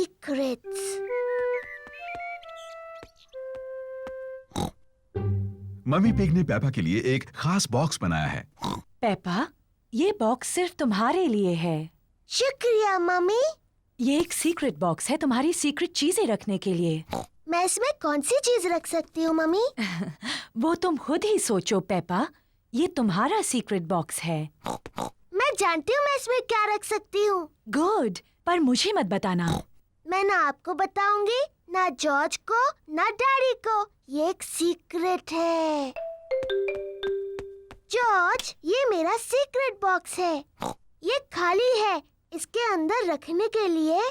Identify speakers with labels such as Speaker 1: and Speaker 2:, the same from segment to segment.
Speaker 1: Secrets.
Speaker 2: Mummy pig ने Peppa के लिए एक खास बॉक्स बनाया है।
Speaker 3: पेपा, ये बॉक्स सिर्फ तुम्हारे लिए है।
Speaker 1: शुक्रिया मम्मी।
Speaker 3: ये एक सीक्रेट बॉक्स है तुम्हारी सीक्रेट चीजें रखने के लिए।
Speaker 1: मैं इसमें कौन सी चीज रख सकती हूँ मम्मी?
Speaker 3: वो तुम खुद ही सोचो पेपा, ये तुम्हारा सीक्रेट बॉक्स है।
Speaker 1: मैं जानती हूँ मैं इसमें क्या रख सकती हूँ।
Speaker 3: गुड, पर मुझे मत बताना।
Speaker 1: मैं ना आपको बताऊंगी, ना जॉर्ज को, ना डैडी को। ये एक सीक्रेट है। जॉर्ज, ये मेरा सीक्रेट बॉक्स है। ये खाली है। इसके अंदर रखने के लिए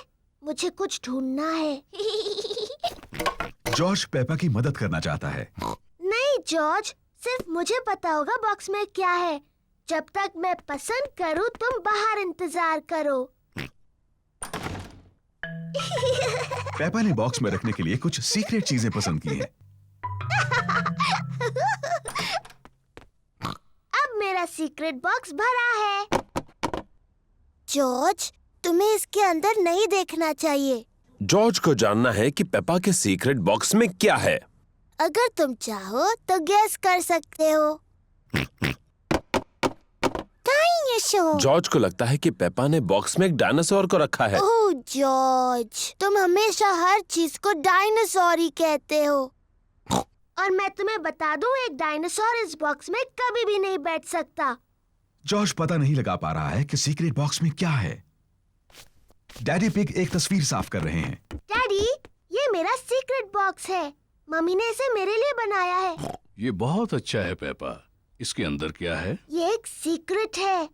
Speaker 1: मुझे कुछ ढूंढना है।
Speaker 2: जॉर्ज पेपा की मदद करना चाहता है।
Speaker 1: नहीं जॉर्ज, सिर्फ मुझे पता होगा बॉक्स में क्या है। जब तक मैं पसंद करूं, तुम बाहर इंतजार करो।
Speaker 2: पेपा ने बॉक्स में रखने के लिए कुछ सीक्रेट चीजें पसंद की हैं।
Speaker 1: अब मेरा सीक्रेट बॉक्स भरा है। जॉर्ज, तुम्हें इसके अंदर नहीं देखना चाहिए।
Speaker 4: जॉर्ज को जानना है कि पेपा के सीक्रेट बॉक्स में क्या है।
Speaker 1: अगर तुम चाहो तो गेस कर सकते हो। डायनासोर।
Speaker 4: जॉर्ज को लगता है कि पेपा ने बॉक्स में एक डायनासोर को रखा है।
Speaker 1: ओह जॉर्ज, तुम हमेशा हर चीज को डायनासोर ही कहते हो। और मैं तुम्हें बता दूं, एक डायनासोर इस बॉक्स में कभी भी नहीं बैठ सकता।
Speaker 2: जॉर्ज पता नहीं लगा पा रहा है कि सीक्रेट बॉक्स में क्या है। डैडी पिग एक तस्वीर साफ कर रहे हैं।
Speaker 1: डैडी, ये मेरा सीक्रेट बॉक्स है। मम्मी ने इसे मेरे लिए बनाया है।
Speaker 5: ये बहुत अच्छा है पेपा। इसके अंदर क्या है?
Speaker 1: ये एक सीक्रेट है।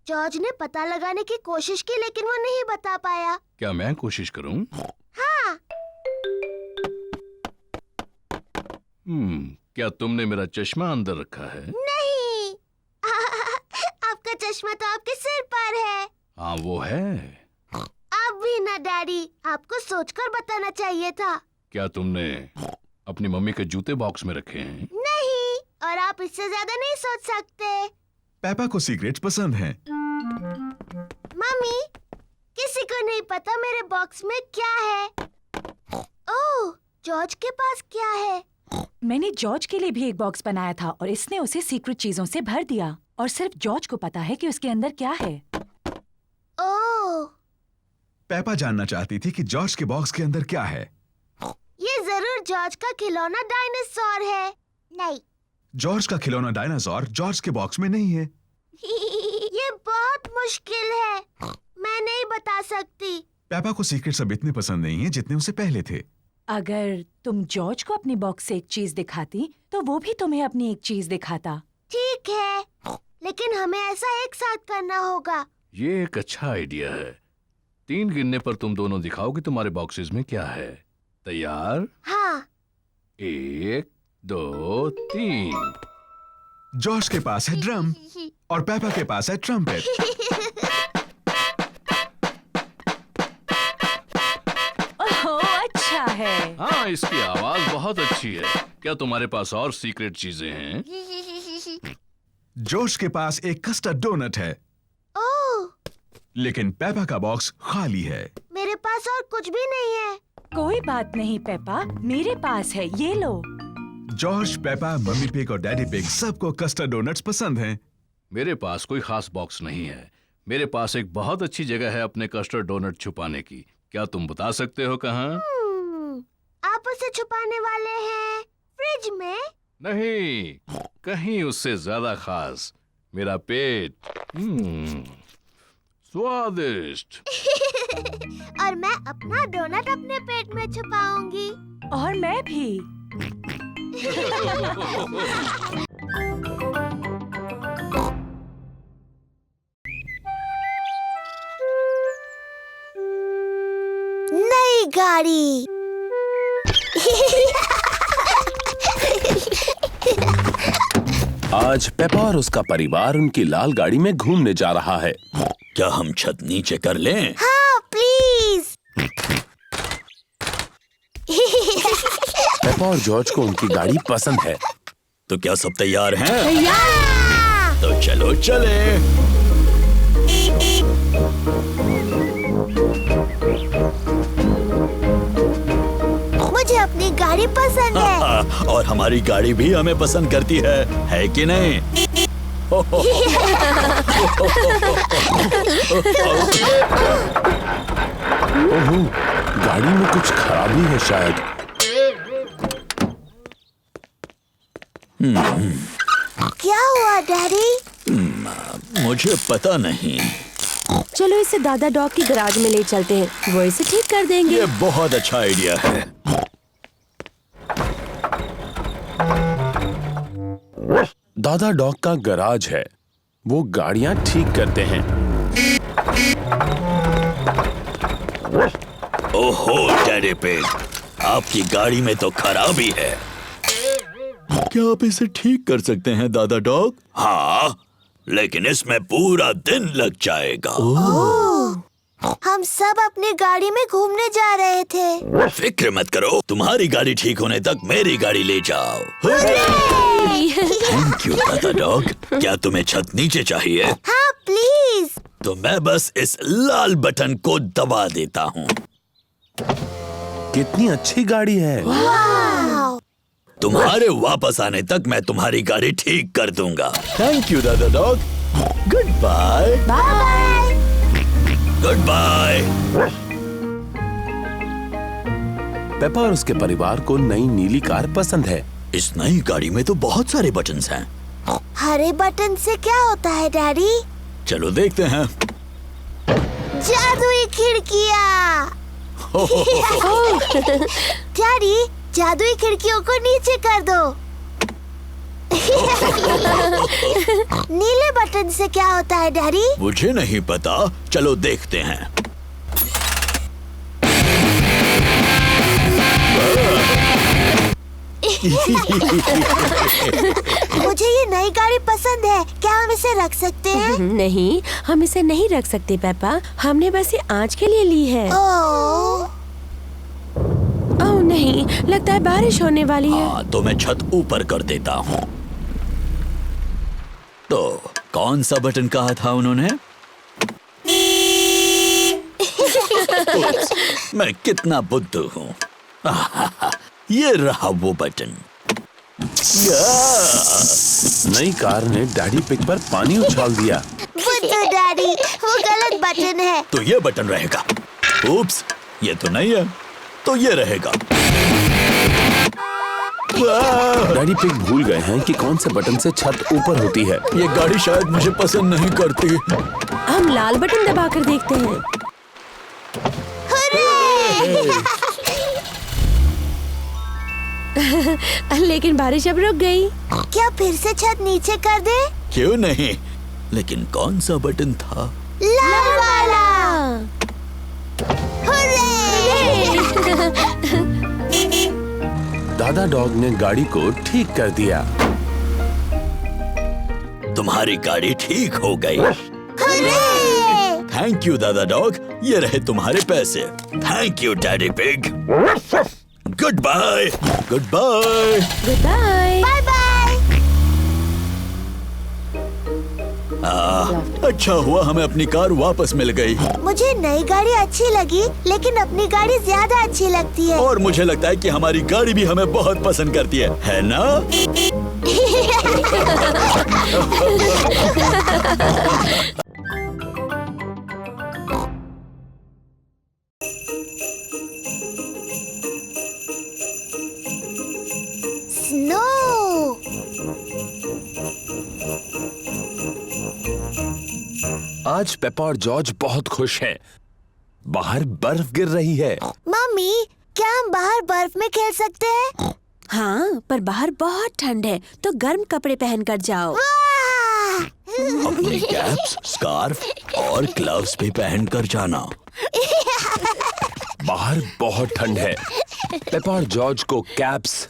Speaker 1: जॉर्ज ने पता लगाने की कोशिश की, लेकिन वो नहीं बता पाया।
Speaker 5: क्या मैं कोशिश करूं?
Speaker 1: हाँ।
Speaker 5: क्या तुमने मेरा चश्मा अंदर रखा है?
Speaker 1: नहीं। आपका चश्मा तो आपके सिर पर है।
Speaker 5: हाँ वो है।
Speaker 1: अब भी ना डैडी, आपको सोचकर बताना चाहिए था।
Speaker 5: क्या तुमने अपनी मम्मी के जूते बॉक्स में रखे हैं?
Speaker 1: नहीं, और आप इससे ज्यादा नहीं सोच सकते।
Speaker 2: पेपा को सीक्रेट्स पसंद हैं।
Speaker 1: मम्मी, किसी को नहीं पता मेरे बॉक्स में क्या है। ओह, जॉर्ज के पास क्या है?
Speaker 3: मैंने जॉर्ज के लिए भी एक बॉक्स बनाया था और इसने उसे सीक्रेट चीजों से भर दिया और सिर्फ जॉर्ज को पता है कि उसके अंदर क्या है।
Speaker 1: ओह,
Speaker 2: पेपा जानना चाहती थी कि जॉर्ज के बॉक्स के अंदर क्या है।
Speaker 1: ये जरूर जॉर्ज का खिलौना डायनासोर है। नहीं।
Speaker 2: जॉर्ज का खिलौना डायनासोर जॉर्ज के बॉक्स में नहीं है।
Speaker 1: ये बहुत मुश्किल है। मैं नहीं बता सकती।
Speaker 2: पेपा को सीक्रेट्स अब इतने पसंद नहीं है जितने उसे पहले थे।
Speaker 3: अगर तुम जॉर्ज को अपनी बॉक्स से एक चीज दिखाती तो वो भी तुम्हें अपनी एक चीज दिखाता।
Speaker 1: ठीक है, लेकिन हमें ऐसा एक साथ करना होगा।
Speaker 5: ये एक अच्छा आइडिया है। 3 गिनने पर तुम दोनों दिखाओ कि तुम्हारे बॉक्सेस में क्या है। तैयार?
Speaker 1: हाँ।
Speaker 5: 1, 2, 3।
Speaker 2: जॉर्ज के पास है ड्रम और पेपा के पास है ट्रम्पेट।
Speaker 3: ओह, अच्छा है।
Speaker 5: हाँ, इसकी आवाज बहुत अच्छी है। क्या तुम्हारे पास और सीक्रेट चीजें हैं?
Speaker 2: जॉर्ज के पास एक कस्टर्ड डोनट है,
Speaker 1: ओह,
Speaker 2: लेकिन पेपा का बॉक्स खाली है।
Speaker 1: मेरे पास और कुछ भी नहीं है।
Speaker 3: कोई बात नहीं पेपा, मेरे पास है, ये लो।
Speaker 2: जॉर्ज, पेपा, मम्मी पिग और डैडी पिग सबको कस्टर्ड डोनट्स पसंद हैं।
Speaker 5: मेरे पास कोई खास बॉक्स नहीं है। मेरे पास एक बहुत अच्छी जगह है अपने कस्टर्ड डोनट छुपाने की। क्या तुम बता सकते हो कहाँ?
Speaker 1: आप उसे छुपाने वाले हैं फ्रिज में?
Speaker 5: नहीं, कहीं उससे ज्यादा खास। मेरा पेट। स्वादिष्ट।
Speaker 1: और मैं अपना डोनट अपने पेट में छुपाऊंगी।
Speaker 3: और मैं भी।
Speaker 1: नई गाड़ी।
Speaker 4: आज पेपा और उसका परिवार उनकी लाल गाड़ी में घूमने जा रहा है।
Speaker 6: क्या हम छत नीचे कर लें?
Speaker 1: हाँ प्लीज।
Speaker 4: पेपा और जॉर्ज को उनकी गाड़ी पसंद है।
Speaker 6: तो क्या सब तैयार हैं?
Speaker 1: तैयार।
Speaker 6: तो चलो चले।
Speaker 1: मुझे अपनी गाड़ी पसंद है।
Speaker 6: और हमारी गाड़ी भी हमें पसंद करती है कि नहीं?
Speaker 4: ओहो, गाड़ी में कुछ खराबी है शायद।
Speaker 1: क्या हुआ डैडी?
Speaker 6: मुझे पता नहीं।
Speaker 7: चलो इसे दादा डॉग की गैराज में ले चलते हैं, वो इसे ठीक कर देंगे।
Speaker 6: ये बहुत अच्छा आइडिया है।
Speaker 4: दादा डॉग का गराज है, वो गाड़ियां ठीक करते हैं।
Speaker 6: ओहो डैडी पिग, आपकी गाड़ी में तो खराबी है। क्या आप इसे ठीक कर सकते हैं दादा डॉग? हाँ, लेकिन इसमें पूरा दिन लग जाएगा।
Speaker 1: हम सब अपनी गाड़ी में घूमने जा रहे थे।
Speaker 6: फिक्र मत करो, तुम्हारी गाड़ी ठीक होने तक मेरी गाड़ी ले जाओ। थैंक यू दादा डॉग। क्या तुम्हें छत नीचे चाहिए?
Speaker 1: हाँ प्लीज।
Speaker 6: तो मैं बस इस लाल बटन को दबा देता हूँ।
Speaker 4: कितनी अच्छी गाड़ी है।
Speaker 1: वाव।
Speaker 6: तुम्हारे वापस आने तक मैं तुम्हारी गाड़ी ठीक कर दूंगा। थैंक यू दादा Dog. Good bye.
Speaker 1: Bye.
Speaker 6: Good bye.
Speaker 4: Peppa और उसके परिवार को नई नीली कार पसंद है।
Speaker 6: इस नई गाड़ी में तो बहुत सारे बटन्स हैं।
Speaker 1: हरे बटन से क्या होता है डैडी?
Speaker 6: चलो देखते हैं।
Speaker 1: जादुई खिड़कियाँ। डैडी, जादुई खिड़कियों को नीचे कर दो। नीले बटन से क्या होता है डैडी?
Speaker 6: मुझे नहीं पता, चलो देखते हैं।
Speaker 1: मुझे ये नई गाड़ी पसंद है, क्या हम इसे रख सकते हैं?
Speaker 7: नहीं, हम इसे नहीं रख सकते पेपा, हमने बस ये आज के लिए ली है।
Speaker 1: ओह
Speaker 7: नहीं, लगता है बारिश होने वाली है।
Speaker 6: हाँ, तो मैं छत ऊपर कर देता हूँ। तो कौन सा बटन कहा था उन्होंने? मैं कितना बुद्धू हूँ। ये रहा वो बटन।
Speaker 4: नई कार ने डैडी पिग पर पानी उछाल दिया।
Speaker 1: बुद्धू डैडी, वो गलत बटन है।
Speaker 6: तो ये बटन रहेगा। उप्स, ये तो नहीं है, तो ये रहेगा।
Speaker 4: डैडी पिग भूल गए हैं कि कौन से बटन से छत ऊपर होती है।
Speaker 6: ये गाड़ी शायद मुझे पसंद नहीं करती।
Speaker 7: हम लाल बटन दबाकर देखते हैं। लेकिन बारिश अब रुक गई।
Speaker 1: क्या फिर से छत नीचे कर दे?
Speaker 6: क्यों नहीं, लेकिन कौन सा बटन था?
Speaker 1: लाल वाला।
Speaker 4: दादा डॉग ने गाड़ी को ठीक कर दिया।
Speaker 6: तुम्हारी गाड़ी ठीक हो गई। थैंक यू दादा डॉग, ये रहे तुम्हारे पैसे। Thank you Daddy Pig. Good bye. Good bye.
Speaker 7: Good bye.
Speaker 1: Bye bye.
Speaker 6: अच्छा हुआ हमें अपनी कार वापस मिल गई।
Speaker 1: मुझे नई गाड़ी अच्छी लगी, लेकिन अपनी गाड़ी ज्यादा अच्छी लगती है।
Speaker 6: और मुझे लगता है कि हमारी गाड़ी भी हमें बहुत पसंद करती है ना?
Speaker 1: स्नो।
Speaker 4: आज पेपा और जॉर्ज बहुत खुश हैं। बाहर बर्फ गिर रही है।
Speaker 1: मम्मी, क्या हम बाहर बर्फ में खेल सकते हैं?
Speaker 7: हाँ, पर बाहर बहुत ठंड है, तो गर्म कपड़े पहनकर जाओ।
Speaker 1: वाह!
Speaker 6: अपने कैप्स, स्कार्फ और ग्लव्स भी पहनकर जाना।
Speaker 4: बाहर बहुत ठंड है। पेपा और जॉर्ज को कैप्स,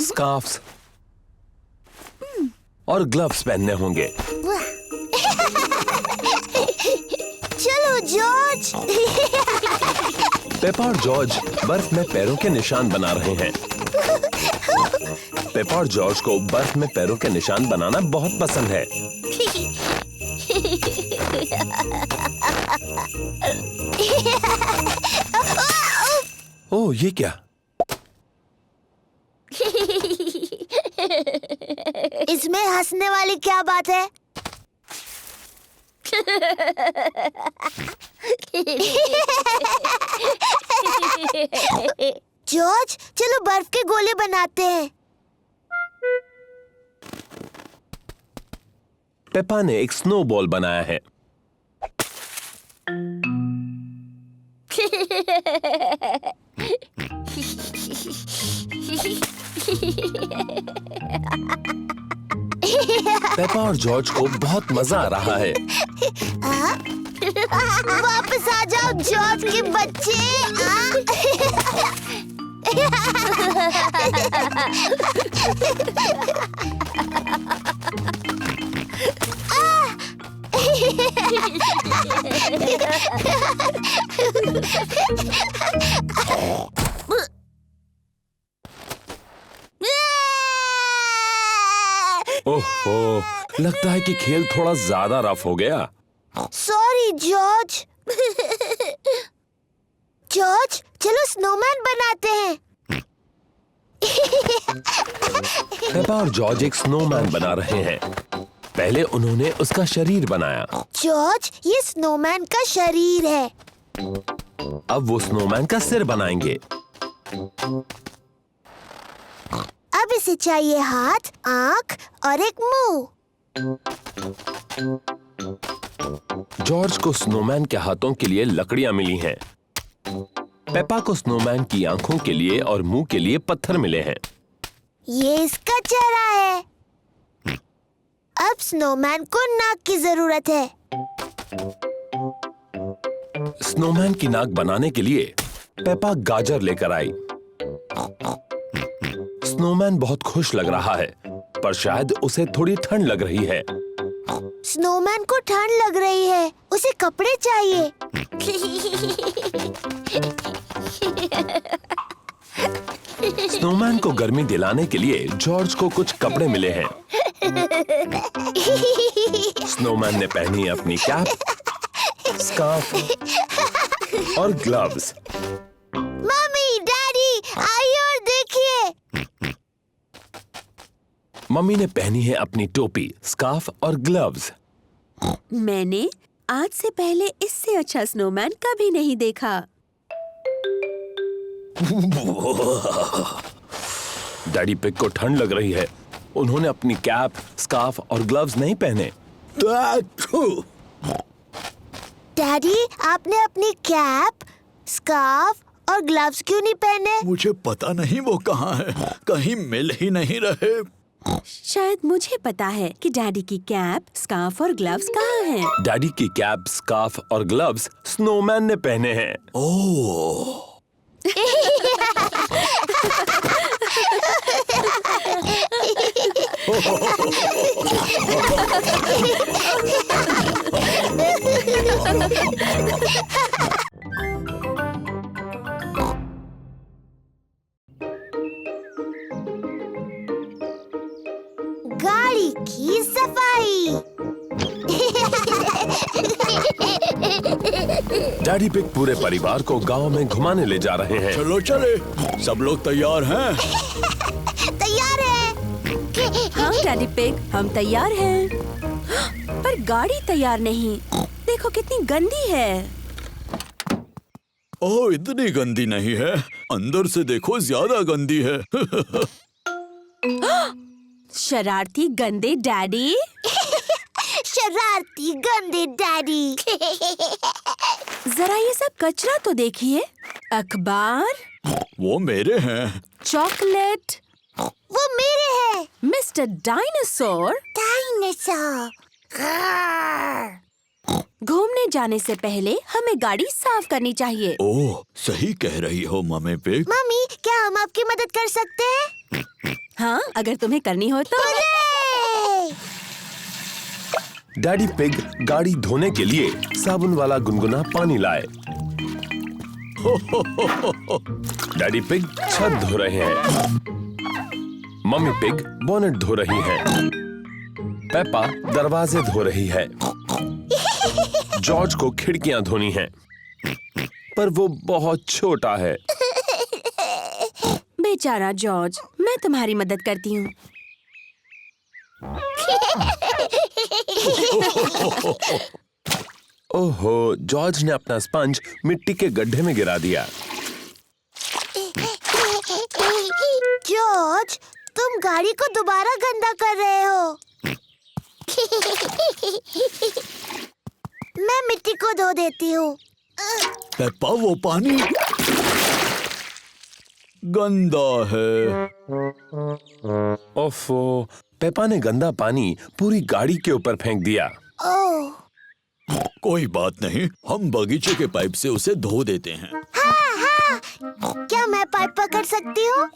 Speaker 4: स्कार्फ्स और ग्लव्स पहनने होंगे।
Speaker 1: चलो जॉर्ज।
Speaker 4: पेपा और जॉर्ज बर्फ में पैरों के निशान बना रहे हैं। पेपा और जॉर्ज को बर्फ में पैरों के निशान बनाना बहुत पसंद है। ओह, ये क्या?
Speaker 1: इसमें हंसने वाली क्या बात है? जॉर्ज, चलो बर्फ के गोले बनाते हैं।
Speaker 4: पेपा ने एक स्नोबॉल बनाया है। पेपा और जॉर्ज को बहुत मजा आ रहा है।
Speaker 1: वापस आ जाओ जॉर्ज के बच्चे।
Speaker 4: ओह, लगता है कि खेल थोड़ा ज्यादा रफ हो गया।
Speaker 1: Sorry George. जॉर्ज, चलो स्नोमैन बनाते हैं।
Speaker 4: पेपा और जॉर्ज एक स्नोमैन बना रहे हैं। पहले उन्होंने उसका शरीर बनाया।
Speaker 1: जॉर्ज, ये स्नोमैन का शरीर है।
Speaker 4: अब वो स्नोमैन का सिर बनाएंगे।
Speaker 1: अब इसे चाहिए हाथ, आंख और एक मुंह।
Speaker 4: जॉर्ज को स्नोमैन के हाथों के लिए लकड़ियां मिली हैं। पेपा को स्नोमैन की आंखों के लिए और मुंह के लिए पत्थर मिले हैं।
Speaker 1: ये इसका चेहरा है। अब स्नोमैन को नाक की जरूरत है।
Speaker 4: स्नोमैन की नाक बनाने के लिए पेपा गाजर लेकर आई। स्नोमैन बहुत खुश लग रहा है, पर शायद उसे थोड़ी ठंड लग रही है।
Speaker 1: स्नोमैन को ठंड लग रही है, उसे कपड़े चाहिए।
Speaker 4: स्नोमैन को गर्मी दिलाने के लिए जॉर्ज को कुछ कपड़े मिले हैं। स्नोमैन ने पहनी अपनी कैप, स्कार्फ और ग्लव्स।
Speaker 1: मम्मी, डैडी, आइए और देखिए।
Speaker 4: मम्मी ने पहनी है अपनी टोपी, स्कार्फ और ग्लव्स।
Speaker 7: मैंने आज से पहले इससे अच्छा स्नोमैन कभी नहीं देखा।
Speaker 4: डैडी पिग को ठंड लग रही है। उन्होंने अपनी कैप, स्कार्फ और ग्लव्स नहीं पहने।
Speaker 1: डैडी, आपने अपनी कैप, स्कार्फ और ग्लव्स क्यों नहीं पहने?
Speaker 6: मुझे पता नहीं वो कहाँ है, कहीं मिल ही नहीं रहे।
Speaker 7: शायद मुझे पता है कि डैडी की कैप, स्कार्फ और ग्लव्स कहाँ हैं।
Speaker 4: डैडी की कैप, स्कार्फ और ग्लव्स स्नोमैन ने पहने हैं।
Speaker 6: ओह,
Speaker 1: गाड़ी की सफाई।
Speaker 4: डैडी पिग पूरे परिवार को गांव में घुमाने ले जा रहे हैं।
Speaker 6: चलो चले, सब लोग तैयार हैं?
Speaker 1: तैयार है।
Speaker 7: हाँ डैडी पिग, हम तैयार हैं। पर गाड़ी तैयार नहीं। देखो कितनी गंदी है।
Speaker 6: ओह, इतनी गंदी नहीं है, अंदर से देखो ज्यादा गंदी है।
Speaker 7: शरारती गंदे डैडी।
Speaker 1: शरारती गंदे डैडी।
Speaker 7: जरा ये सब कचरा तो देखिए। अखबार,
Speaker 6: वो मेरे हैं।
Speaker 7: चॉकलेट,
Speaker 1: वो मेरे हैं।
Speaker 7: Mister dinosaur.
Speaker 1: डायनासोर।
Speaker 7: घूमने जाने से पहले हमें गाड़ी साफ करनी चाहिए।
Speaker 6: ओह, सही कह रही हो मम्मी पिग।
Speaker 1: मम्मी, क्या हम आपकी मदद कर सकते हैं?
Speaker 7: हाँ, अगर तुम्हें करनी हो तो।
Speaker 1: हुर्रे!
Speaker 4: डैडी पिग गाड़ी धोने के लिए साबुन वाला गुनगुना पानी लाए। डैडी पिग छत धो रहे हैं। मम्मी पिग बोनेट धो रही है। पेपा दरवाजे धो रही है। जॉर्ज को खिड़कियां धोनी हैं, पर वो बहुत छोटा है।
Speaker 7: बेचारा जॉर्ज, मैं तुम्हारी मदद करती हूँ।
Speaker 4: ओहो, जॉर्ज ने अपना स्पंज मिट्टी के गड्ढे में गिरा दिया।
Speaker 1: जॉर्ज, तुम गाड़ी को दोबारा गंदा कर रहे हो। मैं मिट्टी को धो देती हूँ।
Speaker 6: पेप्पा, वो पानी गंदा है।
Speaker 4: ओफो, पेपा ने गंदा पानी पूरी गाड़ी के ऊपर फेंक दिया।
Speaker 1: ओह,
Speaker 6: कोई बात नहीं, हम बगीचे के पाइप से उसे धो देते हैं।
Speaker 1: हाँ हाँ, क्या मैं पाइप पकड़ सकती हूँ?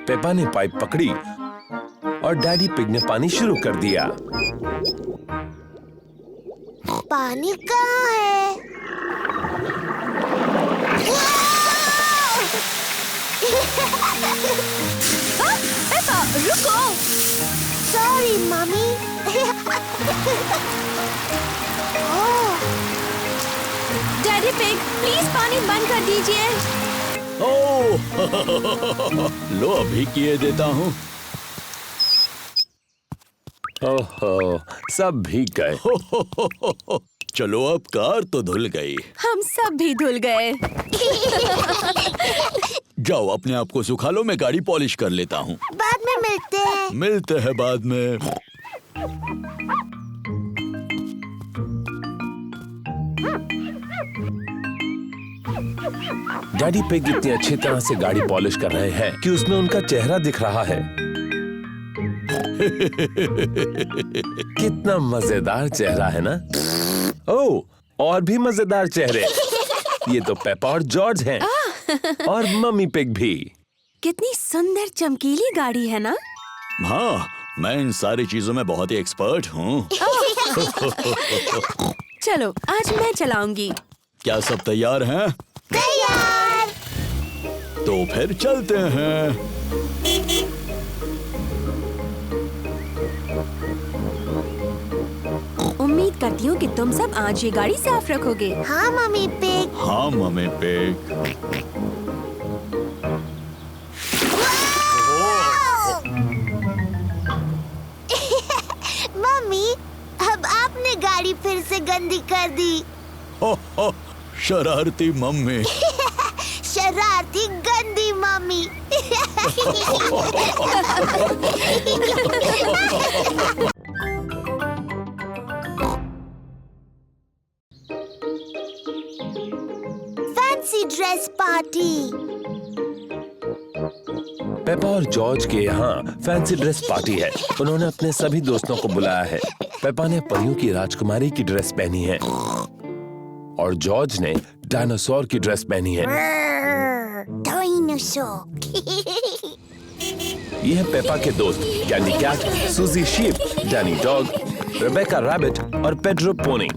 Speaker 4: पेपा ने पाइप पकड़ी और डैडी पिग ने पानी शुरू कर दिया।
Speaker 1: पानी कहाँ है?
Speaker 7: पेपा, रुको।
Speaker 1: Sorry mummy. Oh,
Speaker 7: daddy pig, please पानी बंद कर दीजिए।
Speaker 6: ओह, लो अभी किए देता हूँ।
Speaker 4: ओहो, सब भीग गए।
Speaker 6: चलो, अब कार तो धुल गई।
Speaker 7: हम सब भी धुल गए।
Speaker 6: जाओ, अपने आप को सुखा लो, मैं गाड़ी पॉलिश कर लेता हूँ।
Speaker 1: बाद में मिलते हैं।
Speaker 6: मिलते हैं बाद में।
Speaker 4: डैडी पिग इतनी अच्छी तरह से गाड़ी पॉलिश कर रहे हैं कि उसमें उनका चेहरा दिख रहा है। कितना मजेदार चेहरा है ना? ओह, और भी मजेदार चेहरे। ये तो पेपा और जॉर्ज हैं, और मम्मी पिग भी।
Speaker 7: कितनी सुंदर चमकीली गाड़ी है ना?
Speaker 6: हाँ, मैं इन सारी चीजों में बहुत ही एक्सपर्ट हूँ।
Speaker 7: चलो, आज मैं चलाऊंगी।
Speaker 6: क्या सब तैयार हैं?
Speaker 1: तैयार।
Speaker 6: तो फिर चलते हैं।
Speaker 7: उम्मीद करती हूँ कि तुम सब आज ये गाड़ी साफ रखोगे।
Speaker 1: हाँ मम्मी पिग।
Speaker 6: हाँ मम्मी पिग।
Speaker 1: मम्मी, अब आपने गाड़ी फिर से गंदी कर दी।
Speaker 6: हो, शरारती मम्मी।
Speaker 1: शरारती गंदी mummy. Fancy dress party.
Speaker 4: Peppa और जॉर्ज के यहाँ फैंसी ड्रेस पार्टी है। उन्होंने अपने सभी दोस्तों को बुलाया है। पेपा ने परियों की राजकुमारी की ड्रेस पहनी है और जॉर्ज ने डायनासोर की ड्रेस पहनी है।
Speaker 1: डायनासोर।
Speaker 4: ये है पेपा के दोस्त Candy Cat, Suzy Sheep, Danny Dog, Rebecca Rabbit और पेड्रो पोनी।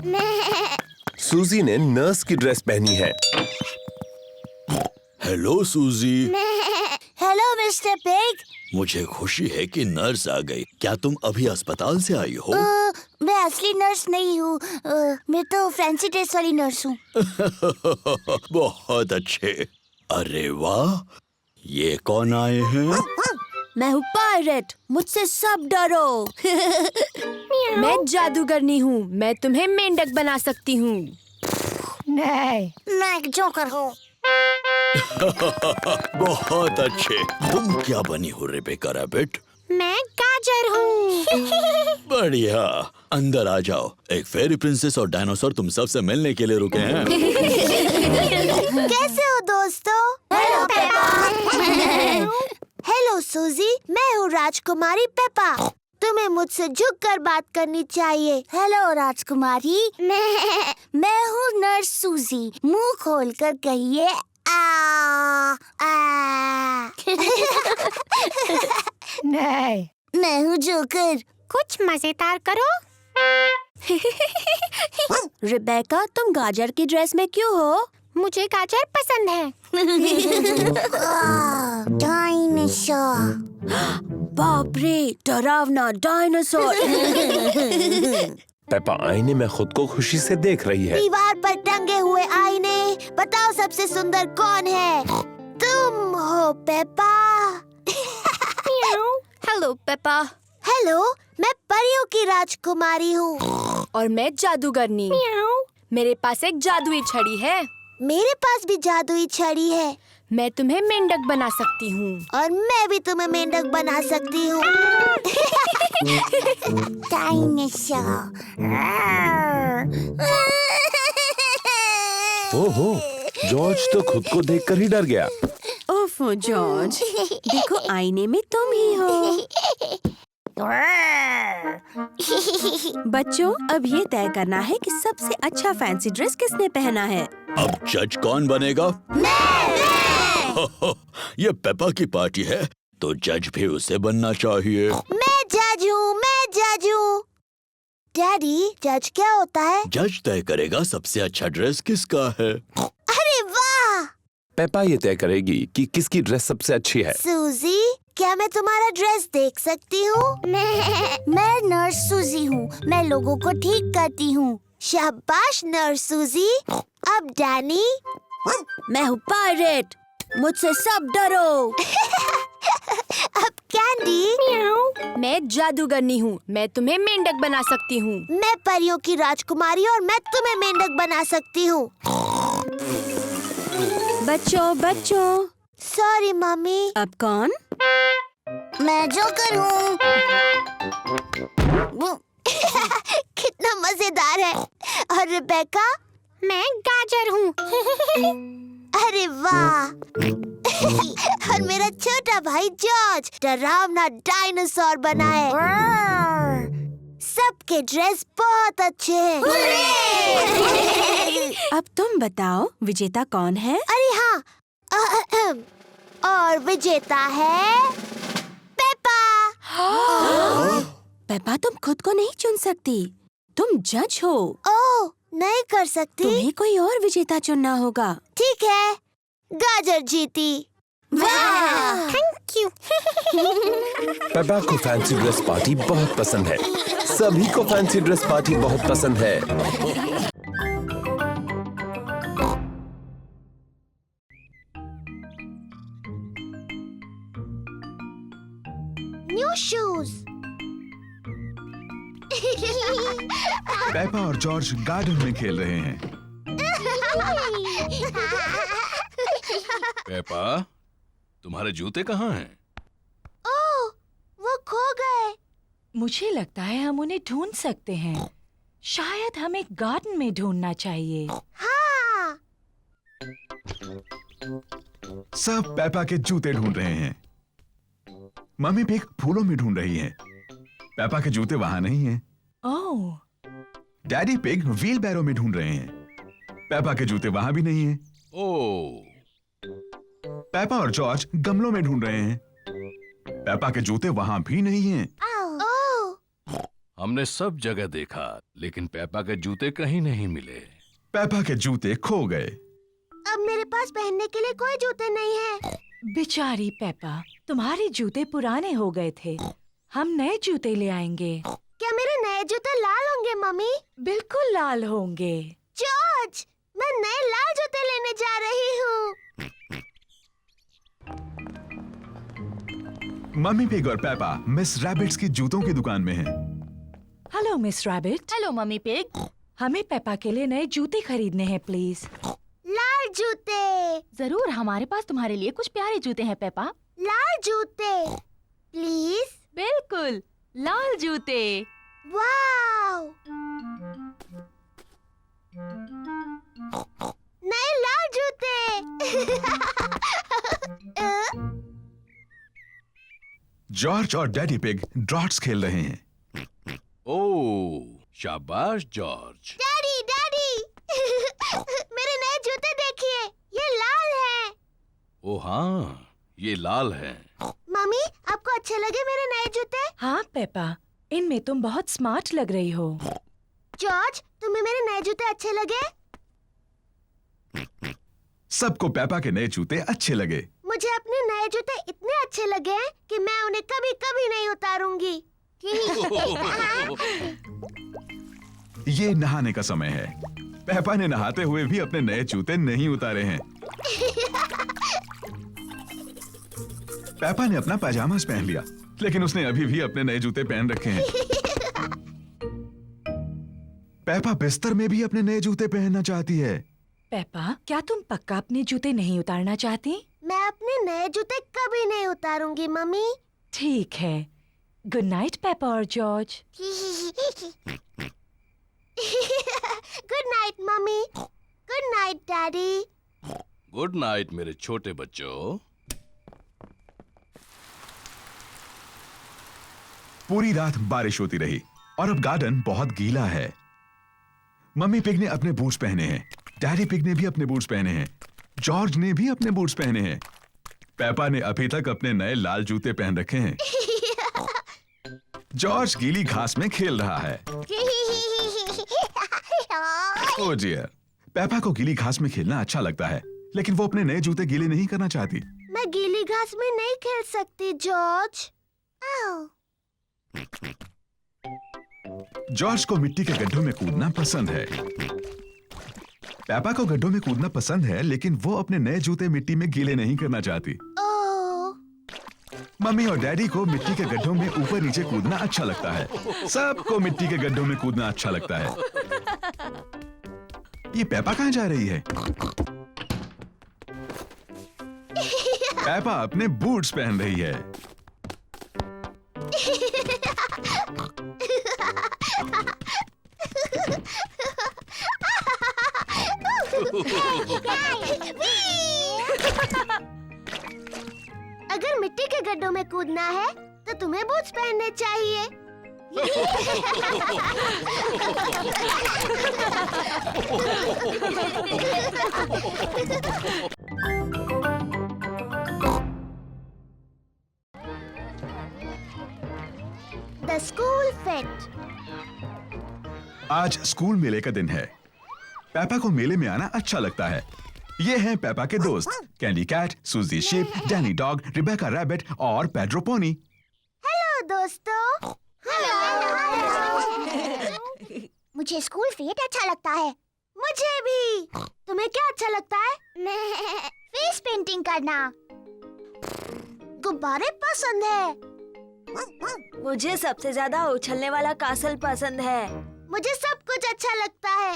Speaker 4: सूजी ने नर्स की ड्रेस पहनी है।
Speaker 6: Hello Suzy.
Speaker 1: Hello mister Pig.
Speaker 6: मुझे खुशी है कि नर्स आ गई। क्या तुम अभी अस्पताल से आई हो?
Speaker 1: मैं असली नर्स नहीं हूँ। मैं तो फैंसी ड्रेस वाली नर्स हूँ।
Speaker 6: बहुत अच्छे। अरे वाह, ये कौन आए हैं?
Speaker 7: मैं हूँ पायरेट, मुझसे सब डरो। मैं जादूगरनी हूँ, मैं तुम्हें मेंढक बना सकती हूँ।
Speaker 1: नहीं, मैं एक जोकर हूँ।
Speaker 6: बहुत अच्छे। तुम क्या बनी हो रेबेका रैबिट?
Speaker 1: मैं गाजर हूँ।
Speaker 6: बढ़िया, अंदर आ जाओ। एक फेरी प्रिंसेस और डायनासोर तुम सबसे मिलने के लिए रुके हैं।
Speaker 1: कैसे हो दोस्तों? Hello Peppa. हेलो सूजी, मैं हूँ राजकुमारी पेपा। तुम्हें मुझसे झुककर बात करनी चाहिए। हेलो राजकुमारी। मैं हूँ नर्स सूजी। मुंह खोलकर कहिए आ आ। नहीं, मैं हूँ जोकर। कुछ मजेदार करो।
Speaker 7: रिबेका, तुम गाजर की ड्रेस में क्यों हो?
Speaker 1: मुझे गाजर पसंद है। डायनासोर।
Speaker 7: बाप रे, डरावना डायनासोर।
Speaker 4: पेपा आईने में खुद को खुशी से देख रही है।
Speaker 1: दीवार पर टंगे हुए आईने, बताओ सबसे सुंदर कौन है? तुम हो पेपा।
Speaker 7: Hello Peppa.
Speaker 1: हेलो, मैं परियों की राजकुमारी हूँ।
Speaker 7: और मैं जादूगरनी। मेरे पास एक जादुई छड़ी है।
Speaker 1: मेरे पास भी जादुई छड़ी है।
Speaker 7: मैं तुम्हें मेंढक बना सकती हूँ।
Speaker 1: और मैं भी तुम्हें मेंढक बना सकती हूँ।
Speaker 4: ओहो, जॉर्ज तो खुद को देखकर ही डर गया।
Speaker 8: ओफो जॉर्ज, देखो आईने में तुम ही हो। बच्चों, अब ये तय करना है कि सबसे अच्छा फैंसी ड्रेस किसने पहना है।
Speaker 6: अब जज कौन बनेगा? ये पेपा की पार्टी है, तो जज भी उसे बनना चाहिए।
Speaker 1: मैं जज हूँ, मैं जज हूँ। डैडी, जज क्या होता है?
Speaker 6: जज तय करेगा सबसे अच्छा ड्रेस किसका है।
Speaker 1: अरे वाह!
Speaker 4: पेपा ये तय करेगी कि किसकी ड्रेस सबसे अच्छी है।
Speaker 1: सूजी, क्या मैं तुम्हारा ड्रेस देख सकती हूँ? मैं नर्स सूजी हूँ। मैं लोगों को ठीक करती हूँ। शाबाश नर्स सूजी। अब डैनी।
Speaker 7: मैं हूँ पायरेट, मुझसे सब डरो।
Speaker 1: अब कैंडी।
Speaker 7: मैं जादूगरनी हूँ। मैं तुम्हें मेंढक बना सकती हूँ।
Speaker 1: मैं परियों की राजकुमारी और मैं तुम्हें मेंढक बना सकती हूँ।
Speaker 8: बच्चों,
Speaker 1: सॉरी मम्मी।
Speaker 8: अब कौन?
Speaker 1: मैं जोकर हूँ। कितना मजेदार है। और रिबेका? मैं गाजर हूँ। अरे वाह! और मेरा छोटा भाई जॉर्ज डरावना डायनासोर बना है। सबके ड्रेस बहुत अच्छे हैं।
Speaker 8: अब तुम बताओ, विजेता कौन है?
Speaker 1: अरे हाँ, और विजेता है पेपा।
Speaker 8: पेपा, तुम खुद को नहीं चुन सकती। तुम जज हो।
Speaker 1: ओह, नहीं कर सकती।
Speaker 8: तुम्हें कोई और विजेता चुनना होगा।
Speaker 1: ठीक है, गाजर जीती। वाह! Thank you.
Speaker 4: पेपा को फैंसी ड्रेस पार्टी बहुत पसंद है। सभी को फैंसी ड्रेस पार्टी बहुत पसंद है।
Speaker 1: New shoes.
Speaker 2: पेपा और जॉर्ज गार्डन में खेल रहे हैं।
Speaker 5: पेपा, तुम्हारे जूते कहाँ हैं?
Speaker 1: ओह, वो खो गए।
Speaker 3: मुझे लगता है हम उन्हें ढूंढ सकते हैं। शायद हमें गार्डन में ढूंढना चाहिए।
Speaker 1: हाँ।
Speaker 2: सब पेपा के जूते ढूंढ रहे हैं। मम्मी पिग फूलों में ढूंढ रही है। पेपा के जूते वहां नहीं हैं।
Speaker 3: ओह,
Speaker 2: डैडी पिग व्हील बैरो में ढूंढ रहे हैं। पेपा के जूते वहां भी नहीं हैं।
Speaker 5: ओह,
Speaker 2: पेपा और जॉर्ज गमलों में ढूंढ रहे हैं। पेपा के जूते वहां भी नहीं हैं।
Speaker 1: ओह,
Speaker 5: हमने सब जगह देखा, लेकिन पेपा के जूते कहीं नहीं मिले।
Speaker 2: पेपा के जूते खो गए।
Speaker 1: अब मेरे पास पहनने के लिए कोई जूते नहीं है।
Speaker 3: बेचारी पेपा, तुम्हारे जूते पुराने हो गए थे। हम नए जूते ले आएंगे।
Speaker 1: क्या मेरे नए जूते लाल होंगे मम्मी?
Speaker 3: बिल्कुल लाल होंगे।
Speaker 1: जॉर्ज, मैं नए लाल जूते लेने जा रही हूँ।
Speaker 2: मम्मी पिग और पेपा मिस रैबिट्स की जूतों की दुकान में हैं।
Speaker 3: Hello miss rabbit.
Speaker 7: Hello mummy pig.
Speaker 3: हमें पेपा के लिए नए जूते खरीदने हैं प्लीज।
Speaker 1: लाल जूते।
Speaker 7: जरूर, हमारे पास तुम्हारे लिए कुछ प्यारे जूते हैं पेपा।
Speaker 1: लाल जूते प्लीज।
Speaker 7: बिल्कुल, लाल जूते।
Speaker 1: वाओ! नए लाल जूते।
Speaker 2: जॉर्ज और डैडी पिग ड्रॉट्स खेल रहे हैं।
Speaker 5: ओह, शाबाश जॉर्ज।
Speaker 1: डैडी, डैडी, मेरे नए जूते देखिए, ये लाल हैं।
Speaker 5: ओ हाँ, ये लाल हैं।
Speaker 1: मम्मी, आपको अच्छे लगे मेरे नए जूते?
Speaker 3: हाँ पेपा, इनमें तुम बहुत स्मार्ट लग रही हो।
Speaker 1: जॉर्ज, तुम्हें मेरे नए जूते अच्छे लगे?
Speaker 2: सबको पेपा के नए जूते अच्छे लगे।
Speaker 1: मुझे अपने नए जूते इतने अच्छे लगे हैं कि मैं उन्हें कभी कभी नहीं उतारूंगी।
Speaker 2: ये नहाने का समय है। पेपा ने नहाते हुए भी अपने नए जूते नहीं उतारे हैं। पेपा ने अपना पैजामास पहन लिया, लेकिन उसने अभी भी अपने नए जूते पहन रखे हैं। पेपा बिस्तर में भी अपने नए जूते पहनना चाहती है।
Speaker 3: पेपा, क्या तुम पक्का अपने जूते नहीं उतारना चाहती?
Speaker 1: मैं अपने नए जूते कभी नहीं उतारूंगी मम्मी।
Speaker 3: ठीक है। गुड नाइट पेपा और George.
Speaker 1: Good night mummy. Good night daddy.
Speaker 5: Good night मेरे छोटे बच्चों।
Speaker 2: पूरी रात बारिश होती रही और अब गार्डन बहुत गीला है। मम्मी पिग ने अपने बूट्स पहने हैं, डैडी पिग ने भी अपने बूट्स पहने हैं, जॉर्ज ने भी अपने बूट्स पहने हैं। पेपा ने अभी तक अपने नए लाल जूते पहन रखे हैं। जॉर्ज गीली घास में खेल रहा है। ओह डियर, पेपा को गीली घास में खेलना अच्छा लगता है, लेकिन वो अपने नए जूते गीले नहीं करना चाहती।
Speaker 1: मैं गीली घास में नहीं खेल सकती जॉर्ज।
Speaker 2: जॉर्ज को मिट्टी के गड्ढों में कूदना पसंद है। पेपा को गड्ढों में कूदना पसंद है, लेकिन वो अपने नए जूते मिट्टी में गीले नहीं करना चाहती। मम्मी और डैडी को मिट्टी के गड्ढों में ऊपर नीचे कूदना अच्छा लगता है। सबको मिट्टी के गड्ढों में कूदना अच्छा लगता है। ये पेपा कहाँ जा रही है? पेपा अपने बूट्स पहन रही है।
Speaker 1: अगर मिट्टी के गड्ढों में कूदना है तो तुम्हें बूट्स पहनने चाहिए। The school fate.
Speaker 2: आज स्कूल मेले का दिन है। पेपा को मेले में आना अच्छा लगता है। ये हैं पेपा के दोस्त, कैंडी कैट, सूजी ship, Danny dog, Rebecca rabbit और पेड्रो पोनी।
Speaker 1: हेलो दोस्तों। मुझे स्कूल फेट अच्छा लगता है। मुझे भी। तुम्हें क्या अच्छा लगता है? फेस पेंटिंग करना। गुब्बारे पसंद है।
Speaker 7: मुझे सबसे ज्यादा उछलने वाला कासल पसंद है।
Speaker 1: मुझे सब कुछ अच्छा लगता है।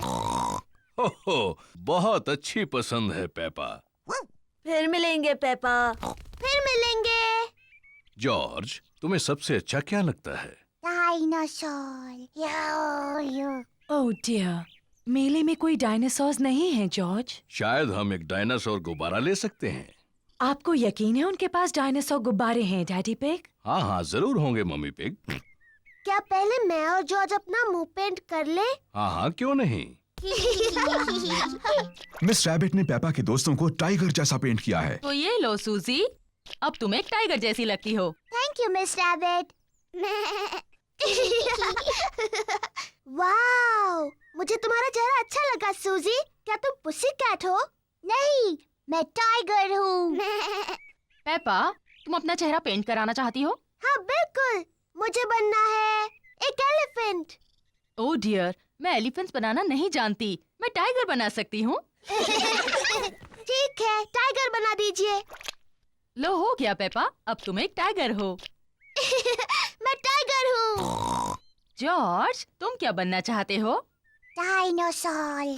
Speaker 5: हो, बहुत अच्छी पसंद है पेपा।
Speaker 7: फिर मिलेंगे पेपा।
Speaker 1: फिर मिलेंगे।
Speaker 5: जॉर्ज, तुम्हें सबसे अच्छा क्या लगता है?
Speaker 1: डायनासोर।
Speaker 3: ओह डियर, मेले में कोई डायनासोर्स नहीं है जॉर्ज।
Speaker 5: शायद हम एक डायनासोर गुब्बारा ले सकते हैं।
Speaker 3: आपको यकीन है उनके पास डायनासोर गुब्बारे हैं डैडी पिग?
Speaker 5: हाँ हाँ, जरूर होंगे मम्मी पिग।
Speaker 1: क्या पहले मैं और जॉर्ज अपना मुंह पेंट कर ले?
Speaker 5: हाँ हाँ, क्यों नहीं।
Speaker 2: मिस रैबिट ने पेपा के दोस्तों को टाइगर जैसा पेंट किया है।
Speaker 9: तो ये लो सूजी, अब तुम एक टाइगर जैसी लगती हो।
Speaker 1: Thank you miss rabbit. Wow, मुझे तुम्हारा चेहरा अच्छा लगा सूजी। क्या तुम पुसी कैट हो? नहीं, मैं टाइगर हूँ।
Speaker 9: पेपा, तुम अपना चेहरा पेंट कराना चाहती हो?
Speaker 1: हाँ बिल्कुल, मुझे बनना है एक एलिफेंट।
Speaker 9: ओह डियर, मैं एलिफेंट्स बनाना नहीं जानती। मैं टाइगर बना सकती हूँ।
Speaker 1: ठीक है, टाइगर बना दीजिए।
Speaker 9: लो हो गया पेपा, अब तुम एक टाइगर हो।
Speaker 1: मैं टाइगर हूँ।
Speaker 9: जॉर्ज, तुम क्या बनना चाहते हो?
Speaker 1: डायनासोर।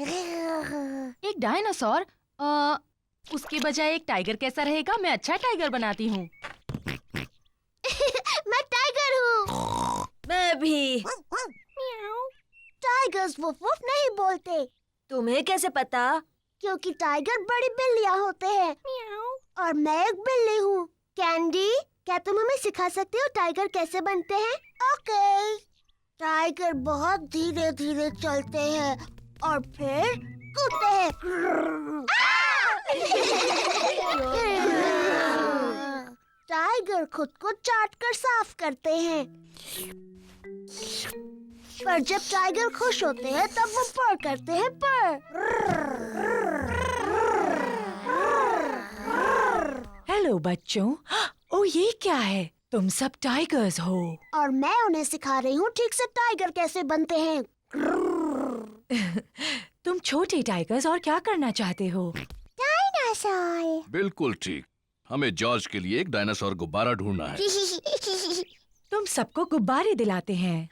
Speaker 9: एक डायनासोर? उसके बजाय एक टाइगर कैसा रहेगा? मैं अच्छा टाइगर बनाती हूँ।
Speaker 1: मैं टाइगर हूँ।
Speaker 7: मैं भी।
Speaker 1: टाइगर्स वुफ वुफ नहीं बोलते।
Speaker 7: तुम्हें कैसे पता?
Speaker 1: क्योंकि टाइगर बड़ी बिल्लियाँ होते हैं और मैं एक बिल्ली हूँ। कैंडी, क्या तुम हमें सिखा सकते हो टाइगर कैसे बनते हैं? ओके। टाइगर बहुत धीरे धीरे चलते हैं और फिर कूदते हैं। टाइगर खुद को चाट कर साफ करते हैं, पर जब टाइगर खुश होते हैं तब वो पर करते हैं पर।
Speaker 3: हेलो बच्चों। ओ ये क्या है? तुम सब टाइगर्स हो।
Speaker 1: और मैं उन्हें सिखा रही हूँ ठीक से टाइगर कैसे बनते हैं।
Speaker 3: तुम छोटे टाइगर्स और क्या करना चाहते हो?
Speaker 1: डायनासोर।
Speaker 5: बिल्कुल ठीक। हमें जॉर्ज के लिए एक डायनासोर गुब्बारा ढूंढना है।
Speaker 3: तुम सबको गुब्बारे दिलाते हैं।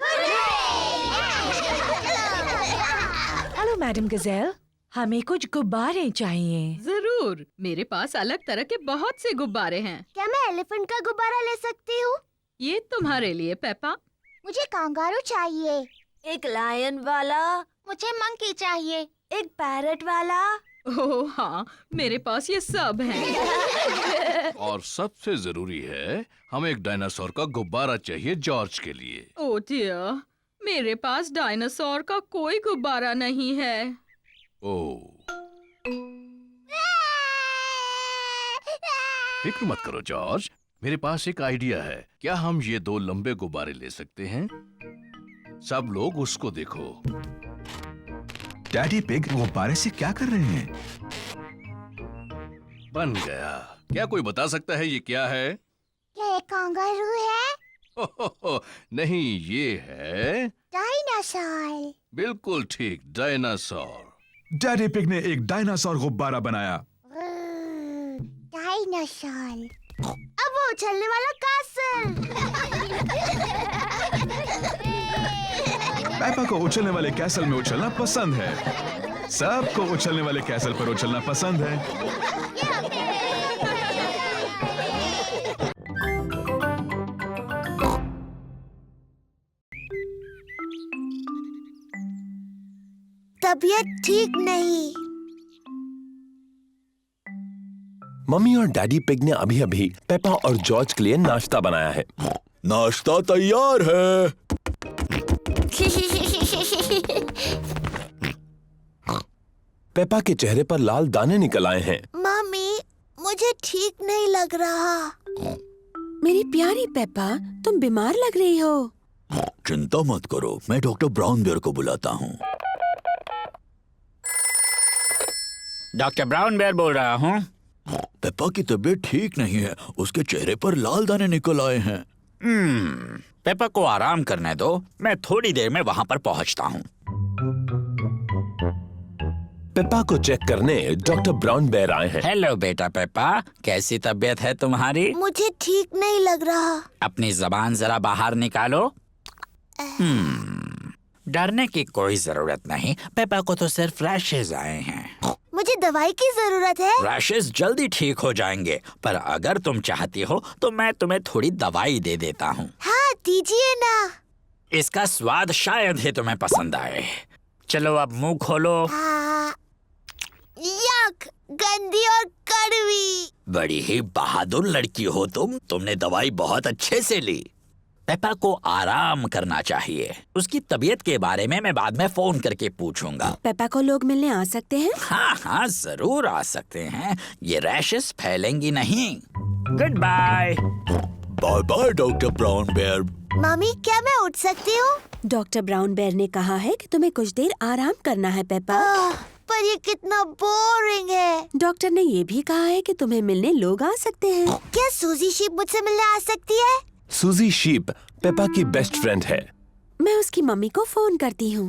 Speaker 3: हेलो मैडम गजेल, हमें कुछ गुब्बारे चाहिए।
Speaker 8: जरूर, मेरे पास अलग तरह के बहुत से गुब्बारे हैं।
Speaker 1: क्या मैं एलिफेंट का गुब्बारा ले सकती हूँ?
Speaker 8: ये तुम्हारे लिए पेपा।
Speaker 1: मुझे कांगारू चाहिए।
Speaker 7: एक लायन वाला,
Speaker 1: मुझे मंकी चाहिए।
Speaker 7: एक पैरट वाला।
Speaker 8: ओह हाँ, मेरे पास ये सब हैं।
Speaker 5: और सबसे जरूरी है, हमें एक डायनासोर का गुब्बारा चाहिए जॉर्ज के लिए।
Speaker 8: ओह डियर, मेरे पास डायनासोर का कोई गुब्बारा नहीं है।
Speaker 5: ओह, फिक्र मत करो जॉर्ज, मेरे पास एक आइडिया है। क्या हम ये 2 लंबे गुब्बारे ले सकते हैं? सब लोग उसको देखो।
Speaker 2: डैडी पिग गुब्बारे से क्या कर रहे हैं?
Speaker 5: बन गया। क्या कोई बता सकता है ये क्या है?
Speaker 1: क्या ये कांगारू है?
Speaker 5: नहीं, ये है
Speaker 1: डायनासोर।
Speaker 5: बिल्कुल ठीक, डायनासोर।
Speaker 2: डैडी पिग ने एक डायनासोर गुब्बारा बनाया।
Speaker 1: डायनासोर। अब वो उछलने वाला कैसल।
Speaker 2: पेपा को उछलने वाले कैसल में उछलना पसंद है। सबको उछलने वाले कैसल पर उछलना पसंद है।
Speaker 1: तबीयत ठीक नहीं।
Speaker 4: मम्मी और डैडी पिग ने अभी अभी पेपा और जॉर्ज के लिए नाश्ता बनाया है।
Speaker 6: नाश्ता तैयार है।
Speaker 4: पेपा के चेहरे पर लाल दाने निकल आए हैं।
Speaker 1: मम्मी, मुझे ठीक नहीं लग रहा।
Speaker 8: मेरी प्यारी पेपा, तुम बीमार लग रही हो।
Speaker 6: चिंता मत करो, मैं डॉक्टर ब्राउन बेयर को बुलाता हूँ।
Speaker 10: डॉक्टर ब्राउन बेयर बोल रहा हूँ।
Speaker 6: पेपा की तबीयत ठीक नहीं है, उसके चेहरे पर लाल दाने निकल आए हैं।
Speaker 10: पेपा को आराम करने दो, मैं थोड़ी देर में वहाँ पर पहुँचता हूँ।
Speaker 4: पेपा को चेक करने डॉक्टर ब्राउन बेयर आए हैं।
Speaker 10: हेलो बेटा पेपा, कैसी तबीयत है तुम्हारी?
Speaker 1: मुझे ठीक नहीं लग रहा।
Speaker 10: अपनी जबान जरा बाहर निकालो। डरने की कोई जरूरत नहीं, पेपा को तो सिर्फ रैशेज आए हैं।
Speaker 1: मुझे दवाई की जरूरत है।
Speaker 10: रैशेज जल्दी ठीक हो जाएंगे, पर अगर तुम चाहती हो तो मैं तुम्हें थोड़ी दवाई दे देता हूँ।
Speaker 1: हाँ, दीजिए ना।
Speaker 10: इसका स्वाद शायद ही तुम्हें पसंद आए। चलो अब मुंह खोलो।
Speaker 1: यक, गंदी और कड़वी।
Speaker 10: बड़ी ही बहादुर लड़की हो तुमने दवाई बहुत अच्छे से ली। पेपा को आराम करना चाहिए। उसकी तबीयत के बारे में मैं बाद में फोन करके पूछूंगा।
Speaker 8: पेपा को लोग मिलने आ सकते हैं?
Speaker 10: हाँ हाँ, जरूर आ सकते हैं। ये रैशेस फैलेंगी नहीं। Good bye.
Speaker 6: Bye bye doctor Brown Bear.
Speaker 1: Mummy, क्या मैं उठ सकती हूँ?
Speaker 8: डॉक्टर ब्राउन बेयर ने कहा है कि तुम्हें कुछ देर आराम करना है पेपा।
Speaker 1: पर ये कितना बोरिंग है।
Speaker 8: डॉक्टर ने ये भी कहा है कि तुम्हें मिलने लोग आ सकते हैं।
Speaker 1: क्या सूजी शीप मुझसे मिलने आ सकती है?
Speaker 4: सूजी शीप पेपा की बेस्ट फ्रेंड है।
Speaker 8: मैं उसकी मम्मी को फोन करती हूँ।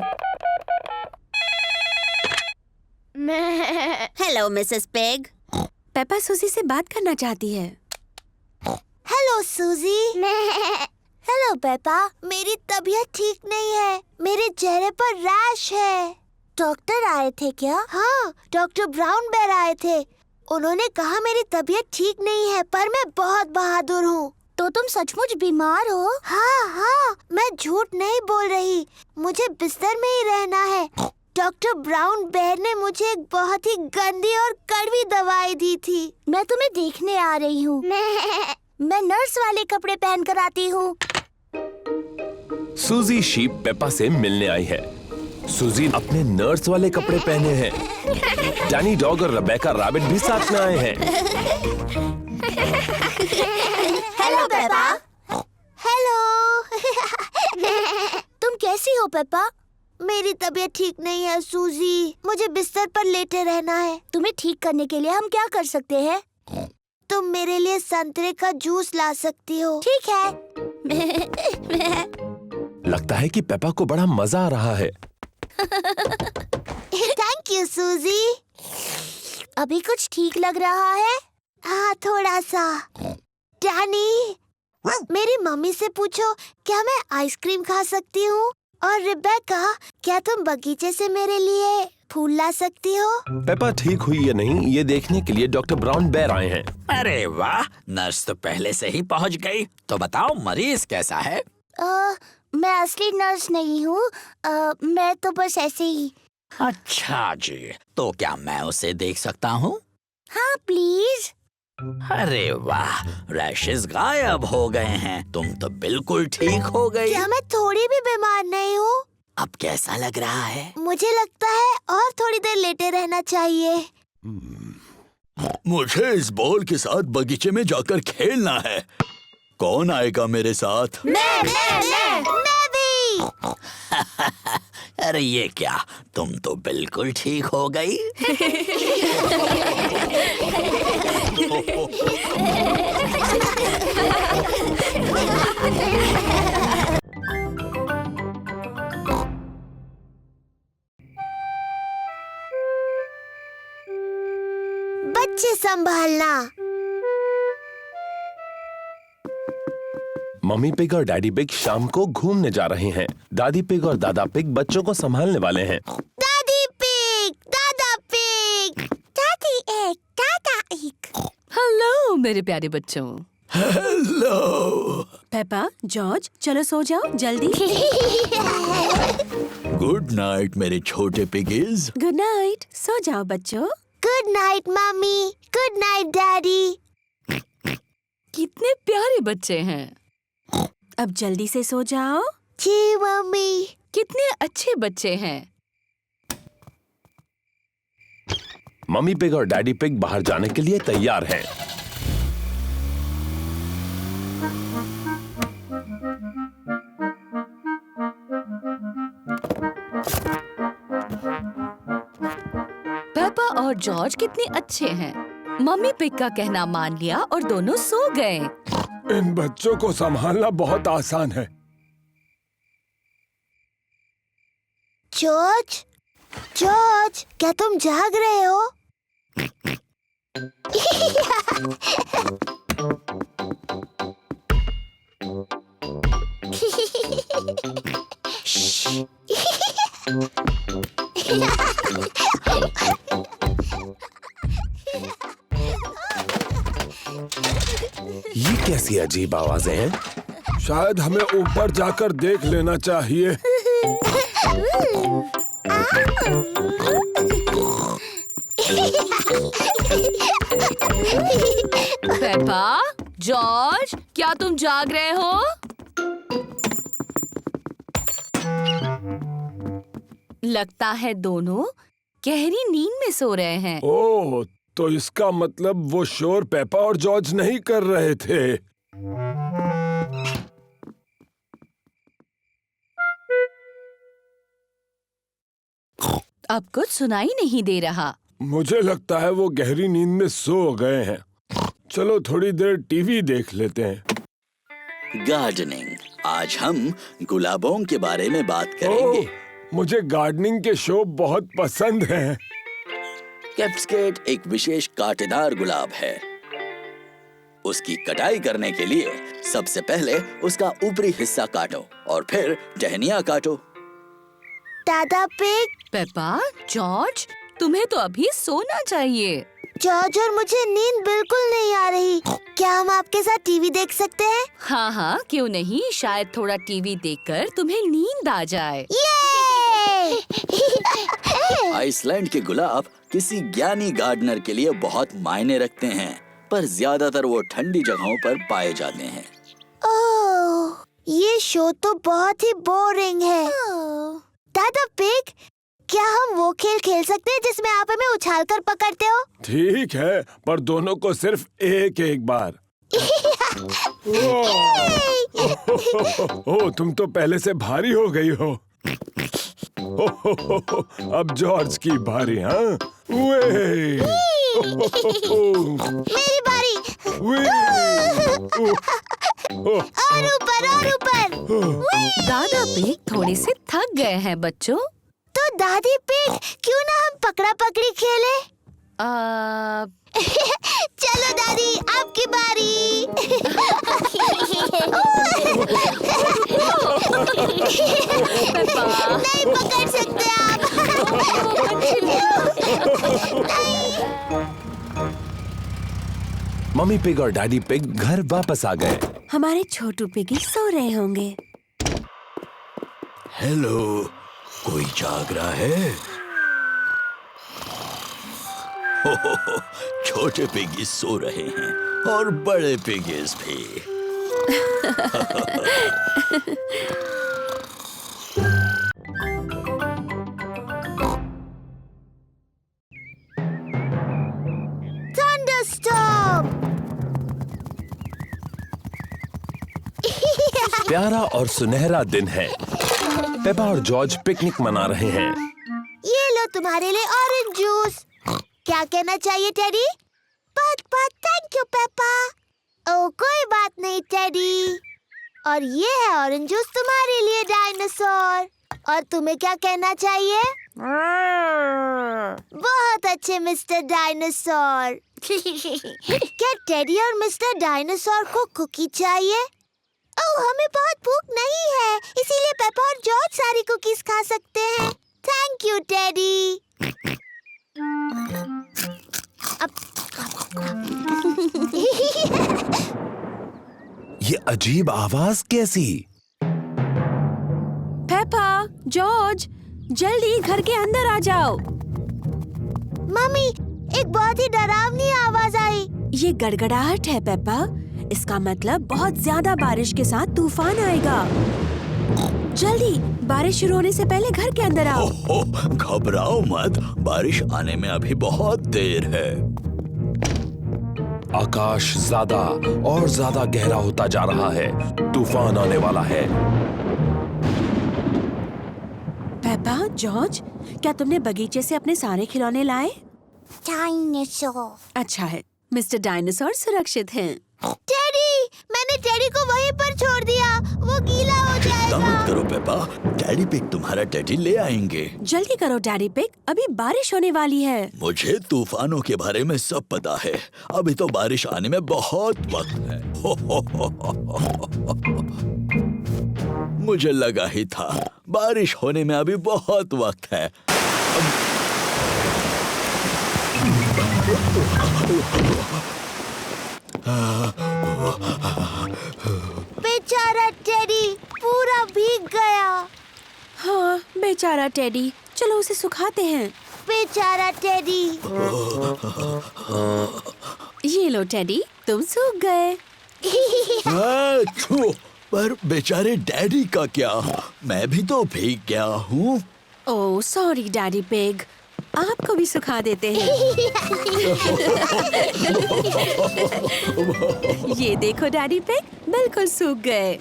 Speaker 1: Hello Mrs pig.
Speaker 8: पेपा सूजी से बात करना चाहती है।
Speaker 1: Hello Suzy. हेलो पेपा, मेरी तबीयत ठीक नहीं है। मेरे चेहरे पर रैश है। डॉक्टर आए थे क्या? हाँ, डॉक्टर ब्राउन बेयर आए थे। उन्होंने कहा मेरी तबीयत ठीक नहीं है, पर मैं बहुत बहादुर हूँ। तो तुम सचमुच बीमार हो? हाँ हाँ, मैं झूठ नहीं बोल रही। मुझे बिस्तर में ही रहना है। डॉक्टर ब्राउन बेयर ने मुझे एक बहुत ही गंदी और कड़वी दवाई दी थी। मैं तुम्हें देखने आ रही हूँ। मैं नर्स वाले कपड़े पहन कर आती हूँ।
Speaker 4: सूजी शीप पेपा से मिलने आई है। सूजी अपने नर्स वाले कपड़े पहने हैं। डैनी डॉग और रेबेका रैबिट भी साथ में आए हैं।
Speaker 1: Hello Peppa. हेलो। तुम कैसी हो पेपा? मेरी तबीयत ठीक नहीं है सूजी। मुझे बिस्तर पर लेटे रहना है। तुम्हें ठीक करने के लिए हम क्या कर सकते हैं? तुम मेरे लिए संतरे का जूस ला सकती हो? ठीक है।
Speaker 4: लगता है कि पेपा को बड़ा मजा आ रहा है।
Speaker 1: थैंक यू सूजी। अभी कुछ ठीक लग रहा है? हाँ, थोड़ा सा। डैनी, मेरी मम्मी से पूछो क्या मैं आइसक्रीम खा सकती हूँ? और रिबेका, क्या तुम बगीचे से मेरे लिए फूल ला सकती हो?
Speaker 4: पेपा ठीक हुई या नहीं ये देखने के लिए डॉक्टर ब्राउन बेयर आए हैं।
Speaker 10: अरे वाह, नर्स तो पहले से ही पहुंच गई। तो बताओ मरीज कैसा है?
Speaker 1: मैं असली नर्स नहीं हूँ। मैं तो बस ऐसे ही।
Speaker 10: अच्छा जी, तो क्या मैं उसे देख सकता हूँ?
Speaker 1: हाँ प्लीज।
Speaker 10: अरे वाह, रैशेस गायब हो गए हैं। तुम तो बिल्कुल ठीक हो गई।
Speaker 1: क्या मैं थोड़ी भी बीमार नहीं हूँ?
Speaker 10: अब कैसा लग रहा है?
Speaker 1: मुझे लगता है और थोड़ी देर लेटे रहना चाहिए।
Speaker 6: मुझे इस बॉल के साथ बगीचे में जाकर खेलना है। कौन आएगा मेरे साथ?
Speaker 1: मैं भी।
Speaker 10: अरे ये क्या, तुम तो बिल्कुल ठीक हो गई।
Speaker 1: बच्चे संभालना।
Speaker 4: मम्मी पिग और डैडी पिग शाम को घूमने जा रहे हैं। दादी पिग और दादा पिग बच्चों को संभालने वाले हैं।
Speaker 1: दादी पिग, दादा पिग, दादी एक, दादा एक।
Speaker 8: हेलो मेरे प्यारे बच्चों।
Speaker 6: हेलो।
Speaker 8: पेपा, जॉर्ज, चलो सो जाओ जल्दी।
Speaker 6: गुड नाइट मेरे छोटे पिगीज।
Speaker 8: गुड नाइट, सो जाओ बच्चों।
Speaker 1: Good night mummy. Good night daddy.
Speaker 8: कितने प्यारे बच्चे हैं। अब जल्दी से सो जाओ।
Speaker 1: जी मम्मी।
Speaker 8: कितने अच्छे बच्चे हैं।
Speaker 4: मम्मी पिग और डैडी पिग बाहर जाने के लिए तैयार हैं।
Speaker 8: पेपा और जॉर्ज कितने अच्छे हैं। मम्मी पिग का कहना मान लिया और दोनों सो गए।
Speaker 11: इन बच्चों को संभालना बहुत आसान है।
Speaker 1: जॉर्ज, जॉर्ज, क्या तुम जाग रहे हो?
Speaker 4: ये कैसी अजीब आवाजें हैं?
Speaker 11: शायद हमें ऊपर जाकर देख लेना चाहिए।
Speaker 8: पेपा, जॉर्ज, क्या तुम जाग रहे हो? लगता है दोनों गहरी नींद में सो रहे हैं।
Speaker 11: ओह, तो इसका मतलब वो शोर पेपा और जॉर्ज नहीं कर रहे थे।
Speaker 8: अब कुछ सुनाई नहीं दे रहा।
Speaker 11: मुझे लगता है वो गहरी नींद में सो गए हैं। चलो थोड़ी देर टीवी देख लेते हैं।
Speaker 6: गार्डनिंग। आज हम गुलाबों के बारे में बात करेंगे।
Speaker 11: मुझे गार्डनिंग के शो बहुत पसंद हैं।
Speaker 6: कैप्सकेट एक विशेष कांटेदार गुलाब है। उसकी कटाई करने के लिए सबसे पहले उसका ऊपरी हिस्सा काटो और फिर टहनियाँ काटो।
Speaker 1: दादा पिग।
Speaker 8: पेपा, जॉर्ज, तुम्हें तो अभी सोना चाहिए।
Speaker 1: जॉर्ज और मुझे नींद बिल्कुल नहीं आ रही। क्या हम आपके साथ टीवी देख सकते हैं?
Speaker 8: हाँ हाँ, क्यों नहीं। शायद थोड़ा टीवी देखकर तुम्हें नींद आ जाए।
Speaker 6: आइसलैंड के गुलाब किसी ज्ञानी गार्डनर के लिए बहुत मायने रखते हैं, पर ज्यादातर वो ठंडी जगहों पर पाए जाते हैं।
Speaker 1: ओह, ये शो तो बहुत ही बोरिंग है। दादा पिग, क्या हम वो खेल खेल सकते हैं जिसमें आप हमें उछालकर पकड़ते हो?
Speaker 11: ठीक है, पर दोनों को सिर्फ एक एक बार। ओह, तुम तो पहले से भारी हो गई हो। अब जॉर्ज की बारी। हाँ,
Speaker 1: मेरी बारी। और ऊपर और ऊपर।
Speaker 8: दादा पिग थोड़े से थक गए हैं बच्चों।
Speaker 1: तो दादी पिग क्यों ना हम पकड़ा पकड़ी खेले? चलो दादी आपकी बारी। नहीं पकड़ सकते आप।
Speaker 4: मम्मी पिग और डैडी पिग घर वापस आ गए।
Speaker 7: हमारे छोटू पिगी सो रहे होंगे।
Speaker 6: हेलो, कोई जाग रहा है? छोटे पिगीज सो रहे हैं और बड़े पिगीज भी।
Speaker 1: थंडरस्टॉर्म।
Speaker 4: प्यारा और सुनहरा दिन है। पेपा और जॉर्ज पिकनिक मना रहे हैं।
Speaker 1: ये लो तुम्हारे लिए ऑरेंज जूस। क्या कहना चाहिए टेडी? बहुत बहुत थैंक यू पेपा। ओ कोई बात नहीं टेडी। और ये है ऑरेंज जूस तुम्हारे लिए डायनासोर। और तुम्हें क्या कहना चाहिए? बहुत अच्छे मिस्टर डायनासोर। क्या टेडी और मिस्टर डायनासोर को कुकी चाहिए? ओह हमें बहुत भूख नहीं है, इसीलिए पेपा और जॉर्ज सारी कुकीज खा सकते हैं। Thank you teddy.
Speaker 4: ये अजीब आवाज कैसी?
Speaker 7: पेपा, जॉर्ज, जल्दी घर के अंदर आ जाओ।
Speaker 1: मम्मी, एक बहुत ही डरावनी आवाज आई।
Speaker 7: ये गड़गड़ाहट है पेपा। इसका मतलब बहुत ज्यादा बारिश के साथ तूफान आएगा। जल्दी, बारिश शुरू होने से पहले घर के अंदर आओ।
Speaker 6: घबराओ मत, बारिश आने में अभी बहुत देर है।
Speaker 4: आकाश ज्यादा और ज्यादा गहरा होता जा रहा है। तूफान आने वाला है।
Speaker 7: पेपा, जॉर्ज, क्या तुमने बगीचे से अपने सारे खिलौने लाए?
Speaker 1: डायनासोर।
Speaker 7: अच्छा है, मिस्टर डायनासोर सुरक्षित हैं।
Speaker 1: टेडी, मैंने टेडी को वहीं पर छोड़ दिया, वो गीला हो
Speaker 6: चिंता
Speaker 1: जाएगा।
Speaker 6: मत करो पेपा, डैडी पिग तुम्हारा टेडी ले आएंगे।
Speaker 7: जल्दी करो डैडी पिग, अभी बारिश होने वाली है।
Speaker 6: मुझे तूफानों के बारे में सब पता है। अभी तो बारिश आने में बहुत वक्त है। मुझे लगा ही था, बारिश होने में अभी बहुत वक्त है।
Speaker 1: बेचारा टेडी पूरा भीग गया।
Speaker 7: हाँ, बेचारा टेडी। चलो उसे सुखाते हैं।
Speaker 1: बेचारा टेडी।
Speaker 7: ये लो टेडी, तुम सूख गए।
Speaker 6: पर बेचारे डैडी का क्या? मैं भी तो भीग गया हूँ।
Speaker 7: ओह सॉरी डैडी पिग, आपको भी सुखा देते हैं। ये देखो डैडी पिग, बिल्कुल सूख गए।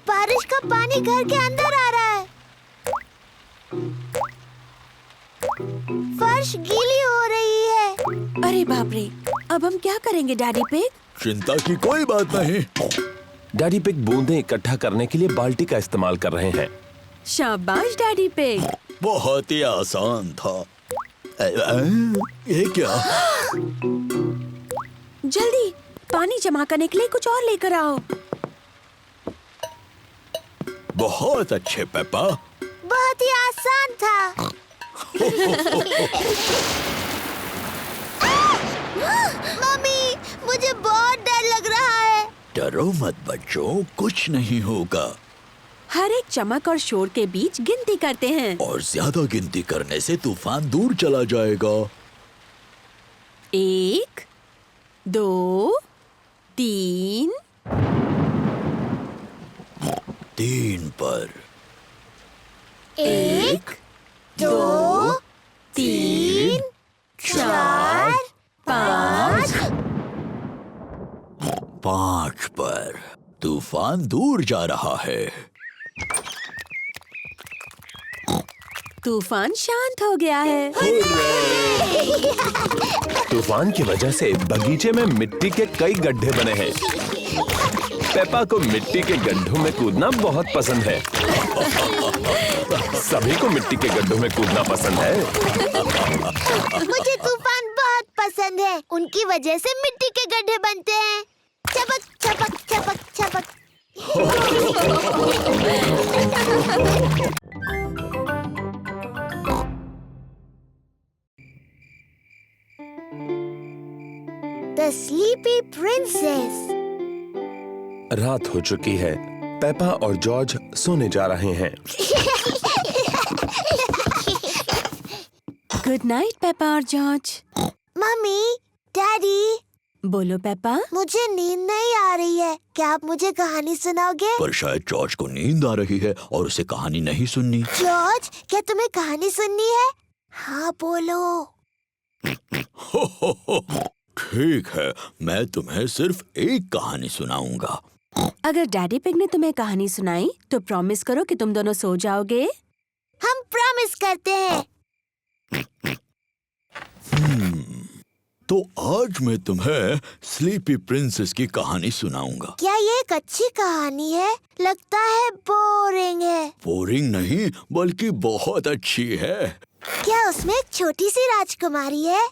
Speaker 1: बारिश का पानी घर के अंदर आ रहा है। फर्श गीली हो रही है।
Speaker 7: अरे बाप रे, अब हम क्या करेंगे डैडी पिग?
Speaker 6: चिंता की कोई बात नहीं।
Speaker 4: डैडी पिग बूंदें इकट्ठा करने के लिए बाल्टी का इस्तेमाल कर रहे हैं।
Speaker 7: शाबाश डैडी पिग।
Speaker 6: बहुत ही आसान था। ये क्या?
Speaker 7: जल्दी, पानी जमा करने के लिए कुछ और लेकर आओ।
Speaker 6: बहुत अच्छे पेपा।
Speaker 1: बहुत ही आसान था। मम्मी, मुझे बहुत डर लग रहा है।
Speaker 6: डरो मत बच्चों, कुछ नहीं होगा।
Speaker 7: हर एक चमक और शोर के बीच गिनती करते हैं।
Speaker 6: और ज्यादा गिनती करने से तूफान दूर चला जाएगा।
Speaker 7: 1, 2, 3।
Speaker 6: 3 पर।
Speaker 1: 1, 2, 3, 4, 5।
Speaker 6: 5 पर। तूफान दूर जा रहा है।
Speaker 7: तूफान शांत हो गया है।
Speaker 4: तूफान की वजह से बगीचे में मिट्टी के कई गड्ढे बने हैं। पेपा को मिट्टी के गड्ढों में कूदना बहुत पसंद है। सभी को मिट्टी के गड्ढों में कूदना पसंद है।
Speaker 1: मुझे तूफान बहुत पसंद है। उनकी वजह से मिट्टी के गड्ढे बनते हैं। चपक चपक चपक चपक। The Sleepy Princess।
Speaker 4: रात हो चुकी है। पेपा और जॉर्ज सोने जा रहे हैं।
Speaker 7: गुड नाइट पेपा और जॉर्ज।
Speaker 1: Mummy, daddy.
Speaker 7: बोलो पेपा।
Speaker 1: मुझे नींद नहीं आ रही है। क्या आप मुझे कहानी सुनाओगे?
Speaker 6: पर शायद जॉर्ज को नींद आ रही है और उसे कहानी नहीं सुननी।
Speaker 1: जॉर्ज, क्या तुम्हें कहानी सुननी है? हाँ बोलो।
Speaker 6: ठीक है, मैं तुम्हें सिर्फ एक कहानी सुनाऊंगा।
Speaker 7: अगर डैडी पिग ने तुम्हें कहानी सुनाई तो प्रॉमिस करो कि तुम दोनों सो जाओगे।
Speaker 1: हम प्रॉमिस करते हैं।
Speaker 6: तो आज मैं तुम्हें स्लीपी प्रिंसेस की कहानी सुनाऊंगा।
Speaker 1: क्या ये एक अच्छी कहानी है? लगता है बोरिंग है।
Speaker 6: बोरिंग नहीं, बल्कि बहुत अच्छी है।
Speaker 1: क्या उसमें एक छोटी सी राजकुमारी है?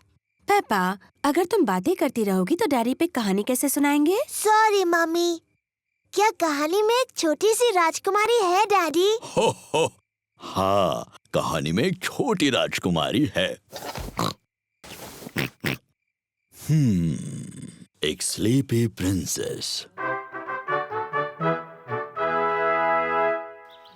Speaker 7: पेपा, अगर तुम बातें करती रहोगी तो डैडी पिग कहानी कैसे सुनाएंगे?
Speaker 1: Sorry mummy. क्या कहानी में एक छोटी सी राजकुमारी है डैडी?
Speaker 6: हो, हाँ, कहानी में एक छोटी राजकुमारी है। एक स्लीपी प्रिंसेस।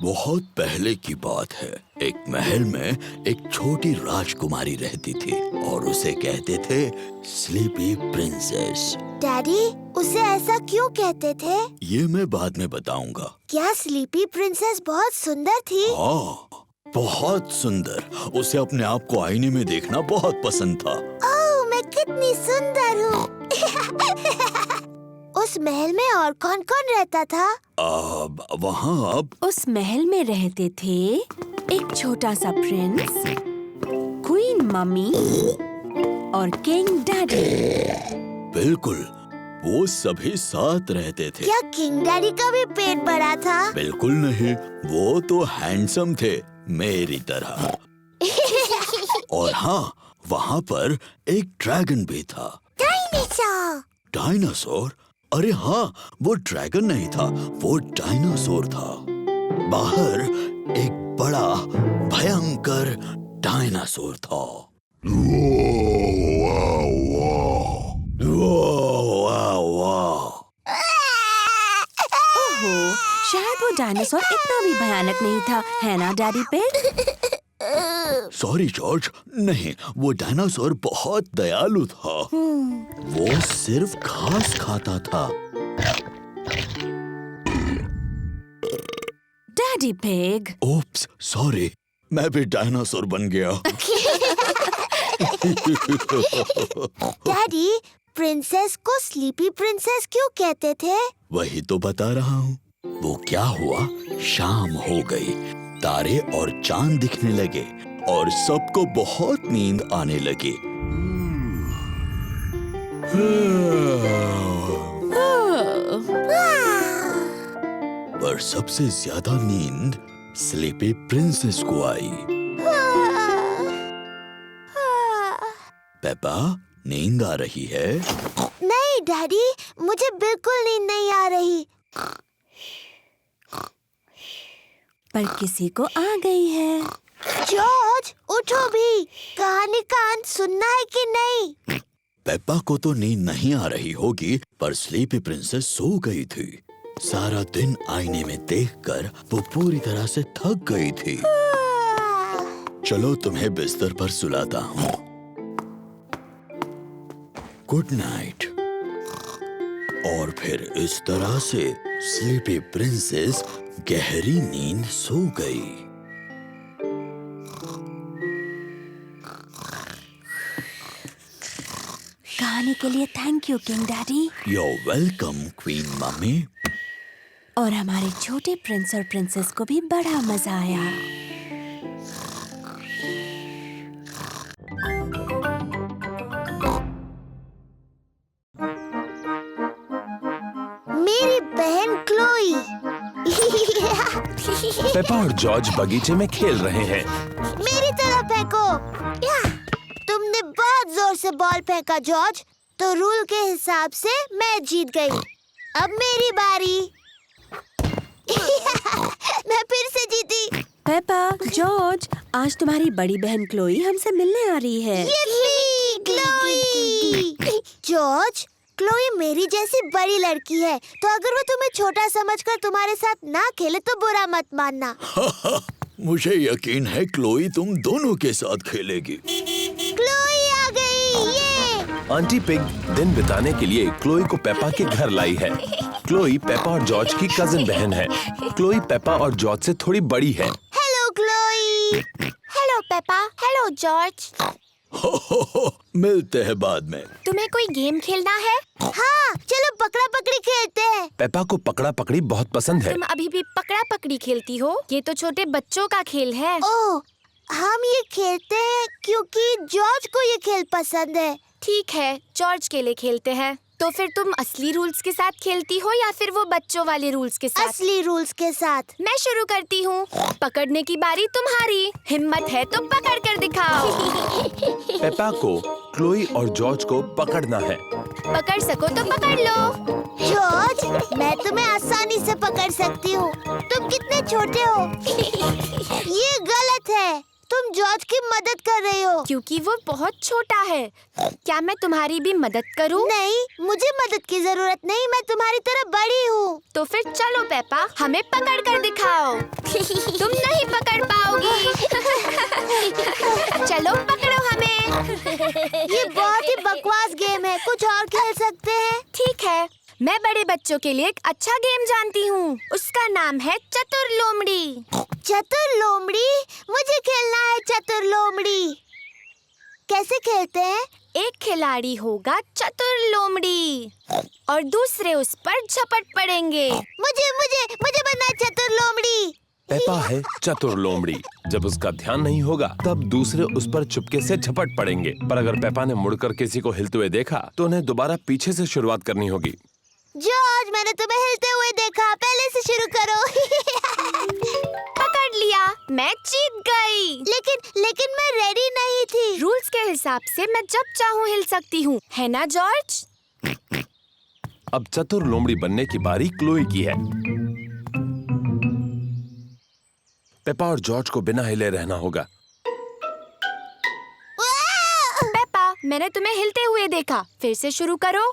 Speaker 6: बहुत पहले की बात है। एक महल में एक छोटी राजकुमारी रहती थी और उसे कहते थे स्लीपी प्रिंसेस।
Speaker 1: डैडी, उसे ऐसा क्यों कहते थे?
Speaker 6: ये मैं बाद में बताऊंगा।
Speaker 1: क्या स्लीपी प्रिंसेस बहुत सुंदर थी?
Speaker 6: हाँ, बहुत सुंदर। उसे अपने आप को आईने में देखना बहुत पसंद था।
Speaker 1: ओह, मैं कितनी सुंदर हूँ। उस महल में और कौन कौन रहता था?
Speaker 6: वहाँ
Speaker 7: उस महल में रहते थे एक छोटा सा प्रिंस, क्वीन मम्मी और किंग डैडी।
Speaker 6: बिल्कुल, वो सभी साथ रहते थे।
Speaker 1: क्या किंग डैडी का भी पेट बड़ा था?
Speaker 6: बिल्कुल नहीं, वो तो हैंडसम थे, मेरी तरह। और हाँ, वहाँ पर एक ड्रैगन भी था।
Speaker 1: डायनासोर।
Speaker 6: डायनासोर? अरे हाँ, वो ड्रैगन नहीं था, वो डायनासोर था। बाहर एक बड़ा भयंकर डायनासोर था।
Speaker 7: ओहो, शायद वो डायनासोर इतना भी भयानक नहीं था, है ना डैडी पिग?
Speaker 6: सॉरी जॉर्ज, नहीं, वो डायनासोर बहुत दयालु था। वो सिर्फ घास खाता था।
Speaker 7: Daddy pig.
Speaker 6: ओप्स, सॉरी, मैं भी डायनासोर बन गया।
Speaker 1: डैडी, प्रिंसेस को स्लीपी प्रिंसेस क्यों कहते थे?
Speaker 6: वही तो बता रहा हूँ। वो क्या हुआ, शाम हो गई, तारे और चांद दिखने लगे और सबको बहुत नींद आने लगी। पर सबसे ज्यादा नींद स्लीपी प्रिंसेस को आई। पेपा, नींद आ रही है?
Speaker 1: नहीं डैडी, मुझे बिल्कुल नींद नहीं आ रही।
Speaker 7: पर किसी को आ गई है।
Speaker 1: जॉर्ज, उठो भी। कहानी का अंत सुनना है कि नहीं?
Speaker 6: पेप्पा को तो नींद नहीं आ रही होगी, पर स्लीपी प्रिंसेस सो गई थी। सारा दिन आईने में देखकर वो पूरी तरह से थक गई थी। चलो तुम्हें बिस्तर पर सुलाता हूँ। Good night. और फिर इस तरह से स्लीपी प्रिंसेस गहरी नींद सो गई।
Speaker 7: कहानी के लिए thank you king daddy.
Speaker 6: You're welcome, queen mummy.
Speaker 7: और हमारे छोटे प्रिंस और प्रिंसेस को भी बड़ा मजा आया।
Speaker 1: बहन क्लोई।
Speaker 4: पेपा और जॉर्ज बगीचे में खेल रहे हैं।
Speaker 1: मेरी तरफ फेंको। तुमने बहुत जोर से बॉल फेंका जॉर्ज, तो रूल के हिसाब से मैं जीत गई। अब मेरी बारी। मैं फिर से जीती।
Speaker 7: पेपा, जॉर्ज, आज तुम्हारी बड़ी बहन क्लोई हमसे मिलने आ रही है।
Speaker 1: Yuppie, Chloe. जॉर्ज, क्लोई मेरी जैसी बड़ी लड़की है, तो अगर वो तुम्हें छोटा समझकर तुम्हारे साथ ना खेले तो बुरा मत मानना।
Speaker 6: मुझे यकीन है क्लोई तुम दोनों के साथ खेलेगी।
Speaker 1: क्लोई आ गई। ये
Speaker 4: आंटी पिग दिन बिताने के लिए क्लोई को पेपा के घर लाई है। क्लोई पेपा और जॉर्ज की कजिन बहन है। क्लोई पेपा और जॉर्ज से थोड़ी बड़ी है।
Speaker 1: Hello Chloe. Hello Peppa. Hello George.
Speaker 6: हो, मिलते हैं बाद में।
Speaker 1: तुम्हें कोई गेम खेलना है? हाँ, चलो पकड़ा पकड़ी खेलते हैं।
Speaker 4: पेपा को पकड़ा पकड़ी बहुत पसंद है।
Speaker 12: तुम अभी भी पकड़ा पकड़ी खेलती हो? ये तो छोटे बच्चों का खेल है।
Speaker 1: ओह, हम ये खेलते हैं क्योंकि जॉर्ज को ये खेल पसंद है।
Speaker 12: ठीक है, जॉर्ज के लिए खेलते हैं। तो फिर तुम असली रूल्स के साथ खेलती हो या फिर वो बच्चों वाले रूल्स के साथ?
Speaker 1: असली रूल्स के साथ।
Speaker 12: मैं शुरू करती हूँ। पकड़ने की बारी तुम्हारी। हिम्मत है तो पकड़ कर दिखाओ।
Speaker 4: पेपा को क्लोई और जॉर्ज को पकड़ना है।
Speaker 12: पकड़ सको तो पकड़ लो।
Speaker 1: जॉर्ज, मैं तुम्हें आसानी से पकड़ सकती हूँ। तुम कितने छोटे हो। ये गलत है। तुम जॉर्ज की मदद कर रही हो।
Speaker 12: क्योंकि वो बहुत छोटा है। क्या मैं तुम्हारी भी मदद करूं?
Speaker 1: नहीं, मुझे मदद की जरूरत नहीं। मैं तुम्हारी तरह बड़ी हूँ।
Speaker 12: तो फिर चलो पेपा, हमें पकड़ कर दिखाओ। तुम नहीं पकड़ पाओगी। चलो पकड़ो हमें।
Speaker 1: ये बहुत ही बकवास गेम है। कुछ और खेल सकते हैं?
Speaker 12: ठीक है, मैं बड़े बच्चों के लिए एक अच्छा गेम जानती हूँ। उसका नाम है चतुर लोमड़ी।
Speaker 1: चतुर लोमड़ी? मुझे खेलना है चतुर लोमड़ी। कैसे खेलते हैं?
Speaker 12: एक खिलाड़ी होगा चतुर लोमड़ी और दूसरे उस पर झपट पड़ेंगे।
Speaker 1: मुझे मुझे मुझे बनना है चतुर लोमड़ी।
Speaker 4: पेपा है चतुर लोमड़ी। जब उसका ध्यान नहीं होगा तब दूसरे उस पर चुपके से झपट पड़ेंगे। पर अगर पेपा ने मुड़कर किसी को हिलते हुए देखा तो उन्हें दोबारा पीछे से शुरुआत करनी होगी।
Speaker 1: जॉर्ज, मैंने तुम्हें हिलते हुए देखा। पहले से शुरू करो।
Speaker 12: पकड़ लिया, मैं जीत गई।
Speaker 1: लेकिन मैं रेडी नहीं थी।
Speaker 12: रूल्स के हिसाब से मैं जब चाहूँ हिल सकती हूँ, है ना जॉर्ज?
Speaker 4: अब चतुर लोमड़ी बनने की बारी क्लोई की है। पेपा और जॉर्ज को बिना हिले रहना होगा।
Speaker 12: पेपा, मैंने तुम्हें हिलते हुए देखा। फिर से शुरू करो।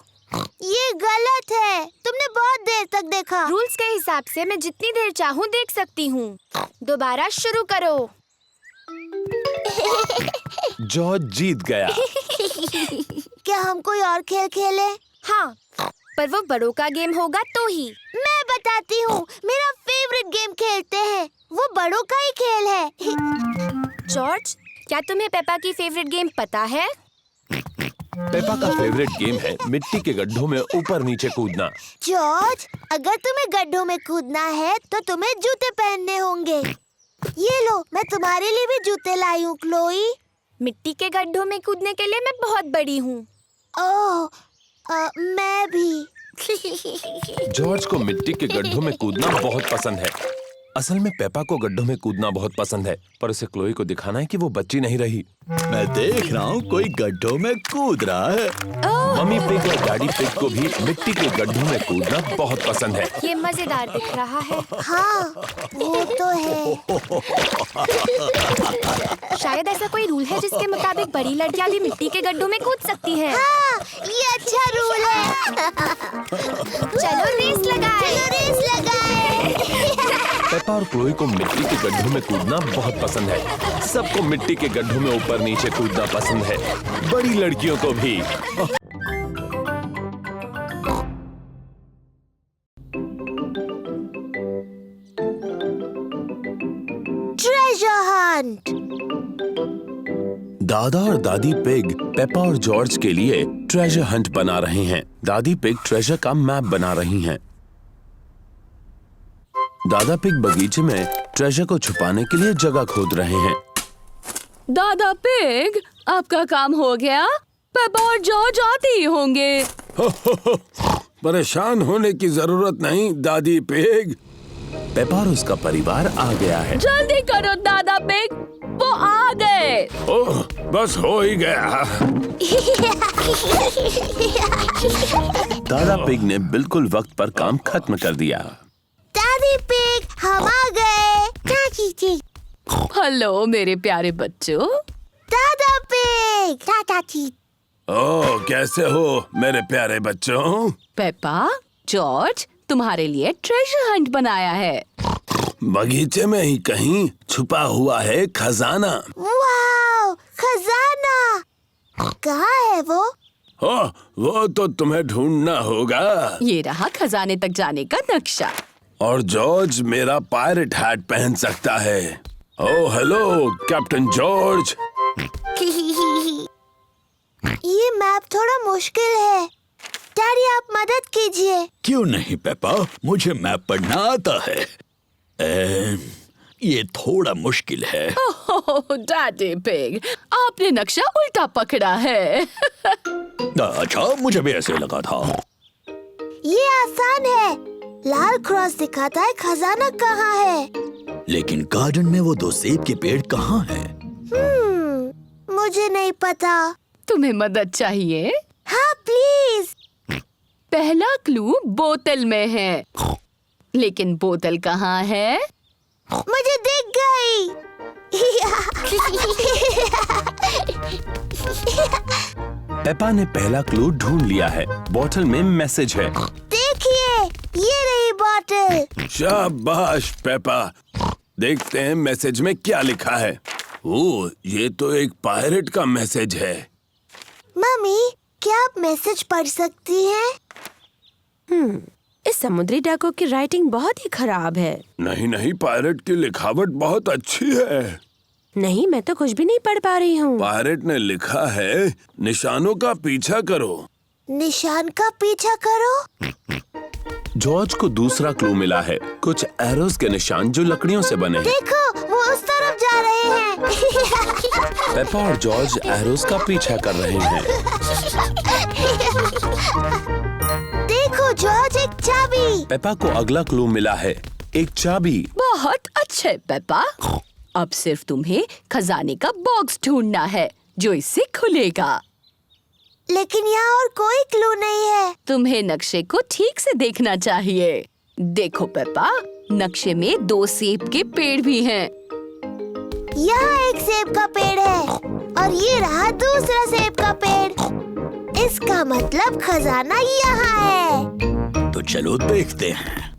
Speaker 1: ये गलत है। तुमने बहुत देर तक देखा।
Speaker 12: रूल्स के हिसाब से मैं जितनी देर चाहूँ देख सकती हूँ। दोबारा शुरू करो।
Speaker 4: जॉर्ज जीत गया।
Speaker 1: क्या हम कोई और खेल खेले?
Speaker 12: हाँ, पर वो बड़ों का गेम होगा तो ही।
Speaker 1: मैं बताती हूँ। मेरा फेवरेट गेम खेलते हैं। वो बड़ों का ही खेल है।
Speaker 12: जॉर्ज, क्या तुम्हें पेपा की फेवरेट गेम पता है?
Speaker 4: पेपा का फेवरेट गेम है मिट्टी के गड्ढों में ऊपर नीचे कूदना।
Speaker 1: जॉर्ज, अगर तुम्हें गड्ढों में कूदना है तो तुम्हें जूते पहनने होंगे। ये लो, मैं तुम्हारे लिए भी जूते लाई हूँ क्लोई।
Speaker 12: मिट्टी के गड्ढों में कूदने के लिए मैं बहुत बड़ी हूँ।
Speaker 1: ओह, मैं भी।
Speaker 4: जॉर्ज को मिट्टी के गड्ढों में कूदना बहुत पसंद है। असल में पेपा को गड्ढों में कूदना बहुत पसंद है, पर उसे क्लोई को दिखाना है कि वो बच्ची नहीं रही।
Speaker 6: मैं देख रहा हूँ कोई गड्ढों में कूद रहा है।
Speaker 4: मम्मी पिग और डैडी पिग को भी मिट्टी के गड्ढों में कूदना बहुत पसंद है।
Speaker 12: ये मजेदार दिख रहा है।
Speaker 1: हाँ, वो तो है।
Speaker 12: शायद ऐसा कोई रूल है जिसके मुताबिक बड़ी लड़कियां भी मिट्टी के गड्ढों में कूद सकती हैं।
Speaker 1: हाँ, ये अच्छा रूल है।
Speaker 12: चलो रेस लगाएं।
Speaker 4: पेपा और क्लोई को मिट्टी के गड्ढों में कूदना बहुत पसंद है। सबको मिट्टी के गड्ढों में ऊपर नीचे कूदना पसंद है, बड़ी लड़कियों को भी।
Speaker 1: Treasure Hunt.
Speaker 4: दादा और दादी पिग पेपा और जॉर्ज के लिए ट्रेजर हंट बना रहे हैं। दादी पिग ट्रेजर का मैप बना रही हैं। दादा पिग बगीचे में ट्रेजर को छुपाने के लिए जगह खोद रहे हैं।
Speaker 8: दादा पिग, आपका काम हो गया। पेपा और जॉर्ज आते ही होंगे।
Speaker 11: परेशान होने की जरूरत नहीं दादी पिग।
Speaker 4: पेपा और उसका परिवार आ गया है।
Speaker 8: जल्दी करो दादा पिग, वो आ गए।
Speaker 11: ओह, बस हो ही गया।
Speaker 4: दादा पिग ने बिल्कुल वक्त पर काम खत्म कर दिया।
Speaker 1: दादी पिग, हम आ गए। चाची,
Speaker 8: हेलो मेरे प्यारे बच्चों।
Speaker 1: दादा पिग, चाची।
Speaker 11: ओह, कैसे हो मेरे प्यारे बच्चों?
Speaker 8: पेपा, जॉर्ज तुम्हारे लिए ट्रेजर हंट बनाया है।
Speaker 11: बगीचे में ही कहीं छुपा हुआ है खजाना।
Speaker 1: वाव, खजाना। कहाँ है वो?
Speaker 11: ओह, वो तो तुम्हें ढूंढना होगा।
Speaker 8: ये रहा खजाने तक जाने का नक्शा।
Speaker 11: और जॉर्ज मेरा पायरेट हैट पहन सकता है। Oh hello captain George.
Speaker 1: ये मैप थोड़ा मुश्किल है। डैडी, आप मदद कीजिए।
Speaker 6: क्यों नहीं पेपा, मुझे मैप पढ़ना आता है। ये थोड़ा मुश्किल है।
Speaker 8: ओह डैडी पिग, आपने नक्शा उल्टा पकड़ा है।
Speaker 6: अच्छा, मुझे भी ऐसे लगा था।
Speaker 1: ये आसान है। लाल क्रॉस दिखाता है खजाना कहाँ है।
Speaker 6: लेकिन गार्डन में वो 2 सेब के पेड़ कहाँ हैं?
Speaker 1: मुझे नहीं पता।
Speaker 8: तुम्हें मदद चाहिए?
Speaker 1: हाँ प्लीज।
Speaker 8: पहला क्लू बोतल में है, लेकिन बोतल कहाँ है?
Speaker 1: मुझे दिख गई।
Speaker 4: पेपा ने पहला क्लू ढूंढ लिया है। बोतल में मैसेज है।
Speaker 1: देखिए, ये रही बोतल।
Speaker 11: शाबाश पेपा। देखते हैं मैसेज में क्या लिखा है। ओह, ये तो एक पायरेट का मैसेज है।
Speaker 1: मम्मी, क्या आप मैसेज पढ़ सकती हैं?
Speaker 7: इस समुद्री डाकू की राइटिंग बहुत ही खराब है।
Speaker 11: नहीं नहीं, पायरेट की लिखावट बहुत अच्छी है।
Speaker 7: नहीं, मैं तो कुछ भी नहीं पढ़ पा रही हूँ।
Speaker 11: पायरेट ने लिखा है, निशानों का पीछा करो।
Speaker 1: निशान का पीछा करो?
Speaker 4: जॉर्ज को दूसरा क्लू मिला है। कुछ एरोस के निशान जो लकड़ियों से बने हैं।
Speaker 1: देखो, वो उस तरफ जा रहे हैं।
Speaker 4: पेपा और जॉर्ज एरोस का पीछा कर रहे हैं।
Speaker 1: देखो जॉर्ज, एक चाबी।
Speaker 4: पेपा को अगला क्लू मिला है, एक चाबी।
Speaker 8: बहुत अच्छे पेपा। अब सिर्फ तुम्हें खजाने का बॉक्स ढूंढना है जो इससे खुलेगा।
Speaker 1: लेकिन यहाँ और कोई क्लू नहीं है।
Speaker 8: तुम्हें नक्शे को ठीक से देखना चाहिए। देखो पेपा, नक्शे में 2 सेब के पेड़ भी हैं।
Speaker 1: यहाँ एक सेब का पेड़ है और ये रहा दूसरा सेब का पेड़। इसका मतलब खजाना यहाँ है।
Speaker 6: तो चलो देखते हैं।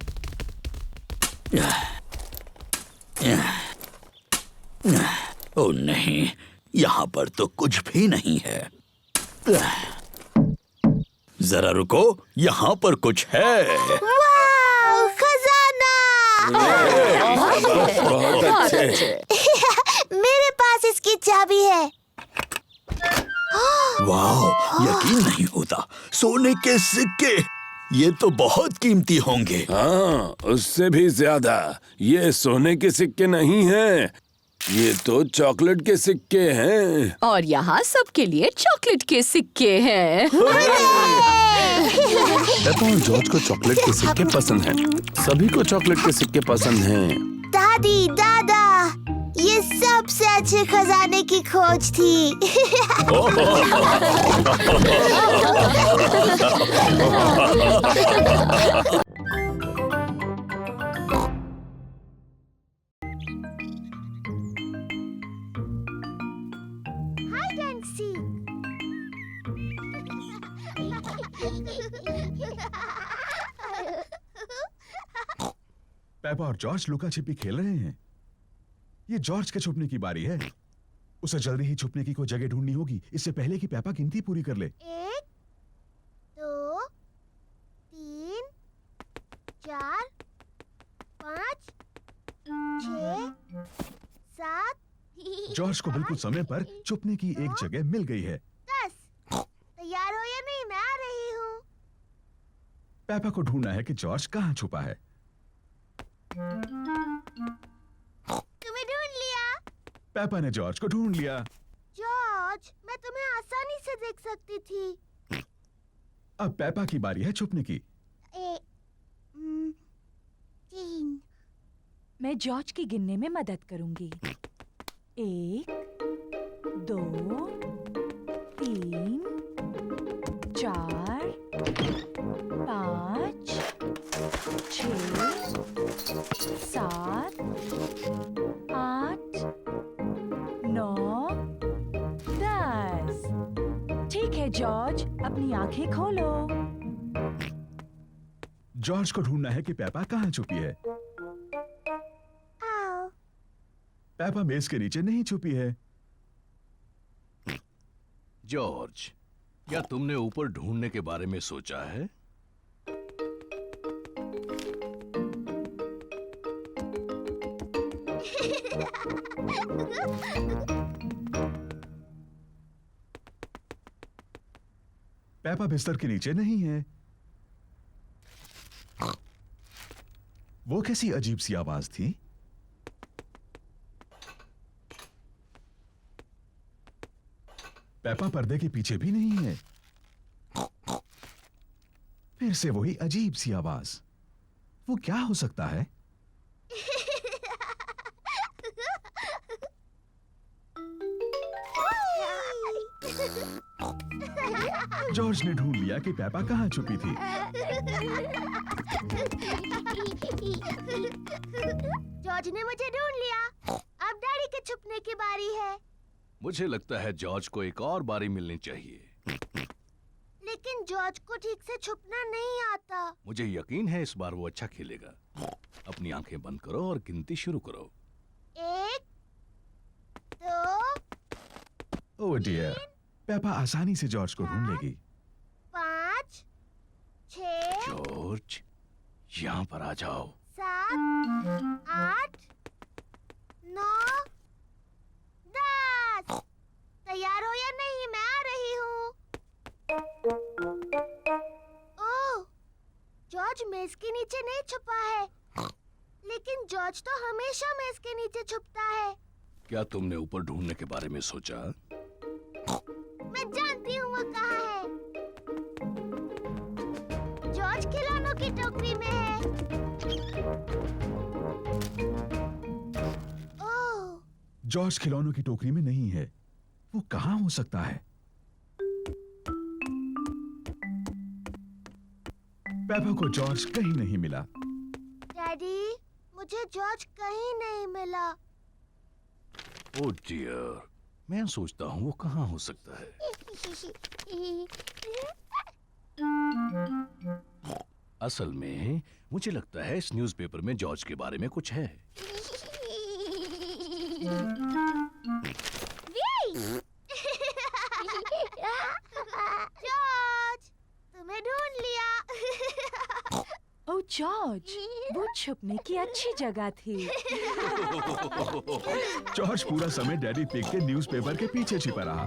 Speaker 6: ओह नहीं, यहाँ पर तो कुछ भी नहीं है। जरा रुको, यहाँ पर कुछ है।
Speaker 1: वाव, खजाना।
Speaker 11: बहुत अच्छे।
Speaker 1: मेरे पास इसकी चाबी है।
Speaker 6: वाह, यकीन नहीं होता, सोने के सिक्के। ये तो बहुत कीमती होंगे।
Speaker 11: हाँ, उससे भी ज्यादा। ये सोने के सिक्के नहीं हैं, ये तो चॉकलेट के सिक्के हैं।
Speaker 8: और यहाँ सबके लिए चॉकलेट के सिक्के हैं।
Speaker 4: पेपा और जॉर्ज को चॉकलेट के सिक्के पसंद हैं। सभी को चॉकलेट के सिक्के पसंद हैं।
Speaker 1: दादी, दादा, ये सबसे अच्छे खजाने की खोज थी। Hide and seek.
Speaker 2: पेपा और जॉर्ज लुका छिपी खेल रहे हैं। ये जॉर्ज के छुपने की बारी है। उसे जल्दी ही छुपने की कोई जगह ढूंढनी होगी, इससे पहले कि पेपा गिनती पूरी कर ले।
Speaker 1: 1, 2, 3, 4, 5, 6, 7।
Speaker 2: जॉर्ज को बिल्कुल समय पर छुपने की एक जगह मिल गई है।
Speaker 1: 10। तैयार हो या नहीं? मैं आ रही हूँ।
Speaker 2: पेपा को ढूंढना है कि जॉर्ज कहाँ छुपा है।
Speaker 1: तुम्हें ढूंढ लिया।
Speaker 2: पेपा ने जॉर्ज को ढूंढ लिया।
Speaker 1: जॉर्ज, मैं तुम्हें आसानी से देख सकती थी।
Speaker 2: अब पेपा की बारी है छुपने की।
Speaker 3: मैं जॉर्ज की गिनने में मदद करूंगी। 1, 2, 3, 4, 5, 6, 7, 8, 9, 10। ठीक है जॉर्ज, अपनी आंखें खोलो।
Speaker 2: जॉर्ज को ढूंढना है कि पेपा कहाँ छुपी है। पेपा मेज के नीचे नहीं छुपी है।
Speaker 5: जॉर्ज, क्या तुमने ऊपर ढूंढने के बारे में सोचा है?
Speaker 2: पेपा बिस्तर के नीचे नहीं है। वो कैसी अजीब सी आवाज थी? पेपा पर्दे के पीछे भी नहीं है। फिर से वही अजीब सी आवाज। वो क्या हो सकता है? जॉर्ज ने ढूंढ लिया कि पेपा कहाँ छुपी थी।
Speaker 1: जॉर्ज ने मुझे ढूंढ लिया। अब डैडी के छुपने की बारी है।
Speaker 5: मुझे लगता है जॉर्ज को एक और बारी मिलनी चाहिए।
Speaker 1: लेकिन जॉर्ज को ठीक से छुपना नहीं आता।
Speaker 5: मुझे यकीन है इस बार वो अच्छा खेलेगा। अपनी आंखें बंद करो और गिनती शुरू करो।
Speaker 1: 1, 2,
Speaker 2: ओह डियर, पेपा आसानी से जॉर्ज को ढूंढ लेगी।
Speaker 1: 5, 6,
Speaker 5: जॉर्ज, यहाँ पर आ जाओ।
Speaker 1: 7, 8, 9, 10। तैयार हो या नहीं? मैं आ रही हूँ। ओह, जॉर्ज मेज के नीचे नहीं छुपा है। लेकिन जॉर्ज तो हमेशा मेज के नीचे छुपता है।
Speaker 5: क्या तुमने ऊपर ढूंढने के बारे में सोचा?
Speaker 1: मैं जानती हूँ वो कहाँ है। जॉर्ज खिलौनों की टोकरी में है। ओह,
Speaker 2: जॉर्ज खिलौनों की टोकरी में नहीं है। वो कहाँ हो सकता है? पेपा को जॉर्ज कहीं नहीं मिला।
Speaker 1: डैडी, मुझे जॉर्ज कहीं नहीं मिला।
Speaker 5: ओह डियर, मैं सोचता हूँ वो कहाँ हो सकता है। असल में मुझे लगता है इस न्यूज़पेपर में जॉर्ज के बारे में कुछ है।
Speaker 1: जॉर्ज, तुम्हें ढूंढ लिया।
Speaker 3: ओह जॉर्ज, वो छुपने की अच्छी जगह थी।
Speaker 2: जॉर्ज पूरा समय डैडी पिग के न्यूज़पेपर के पीछे छिपा रहा।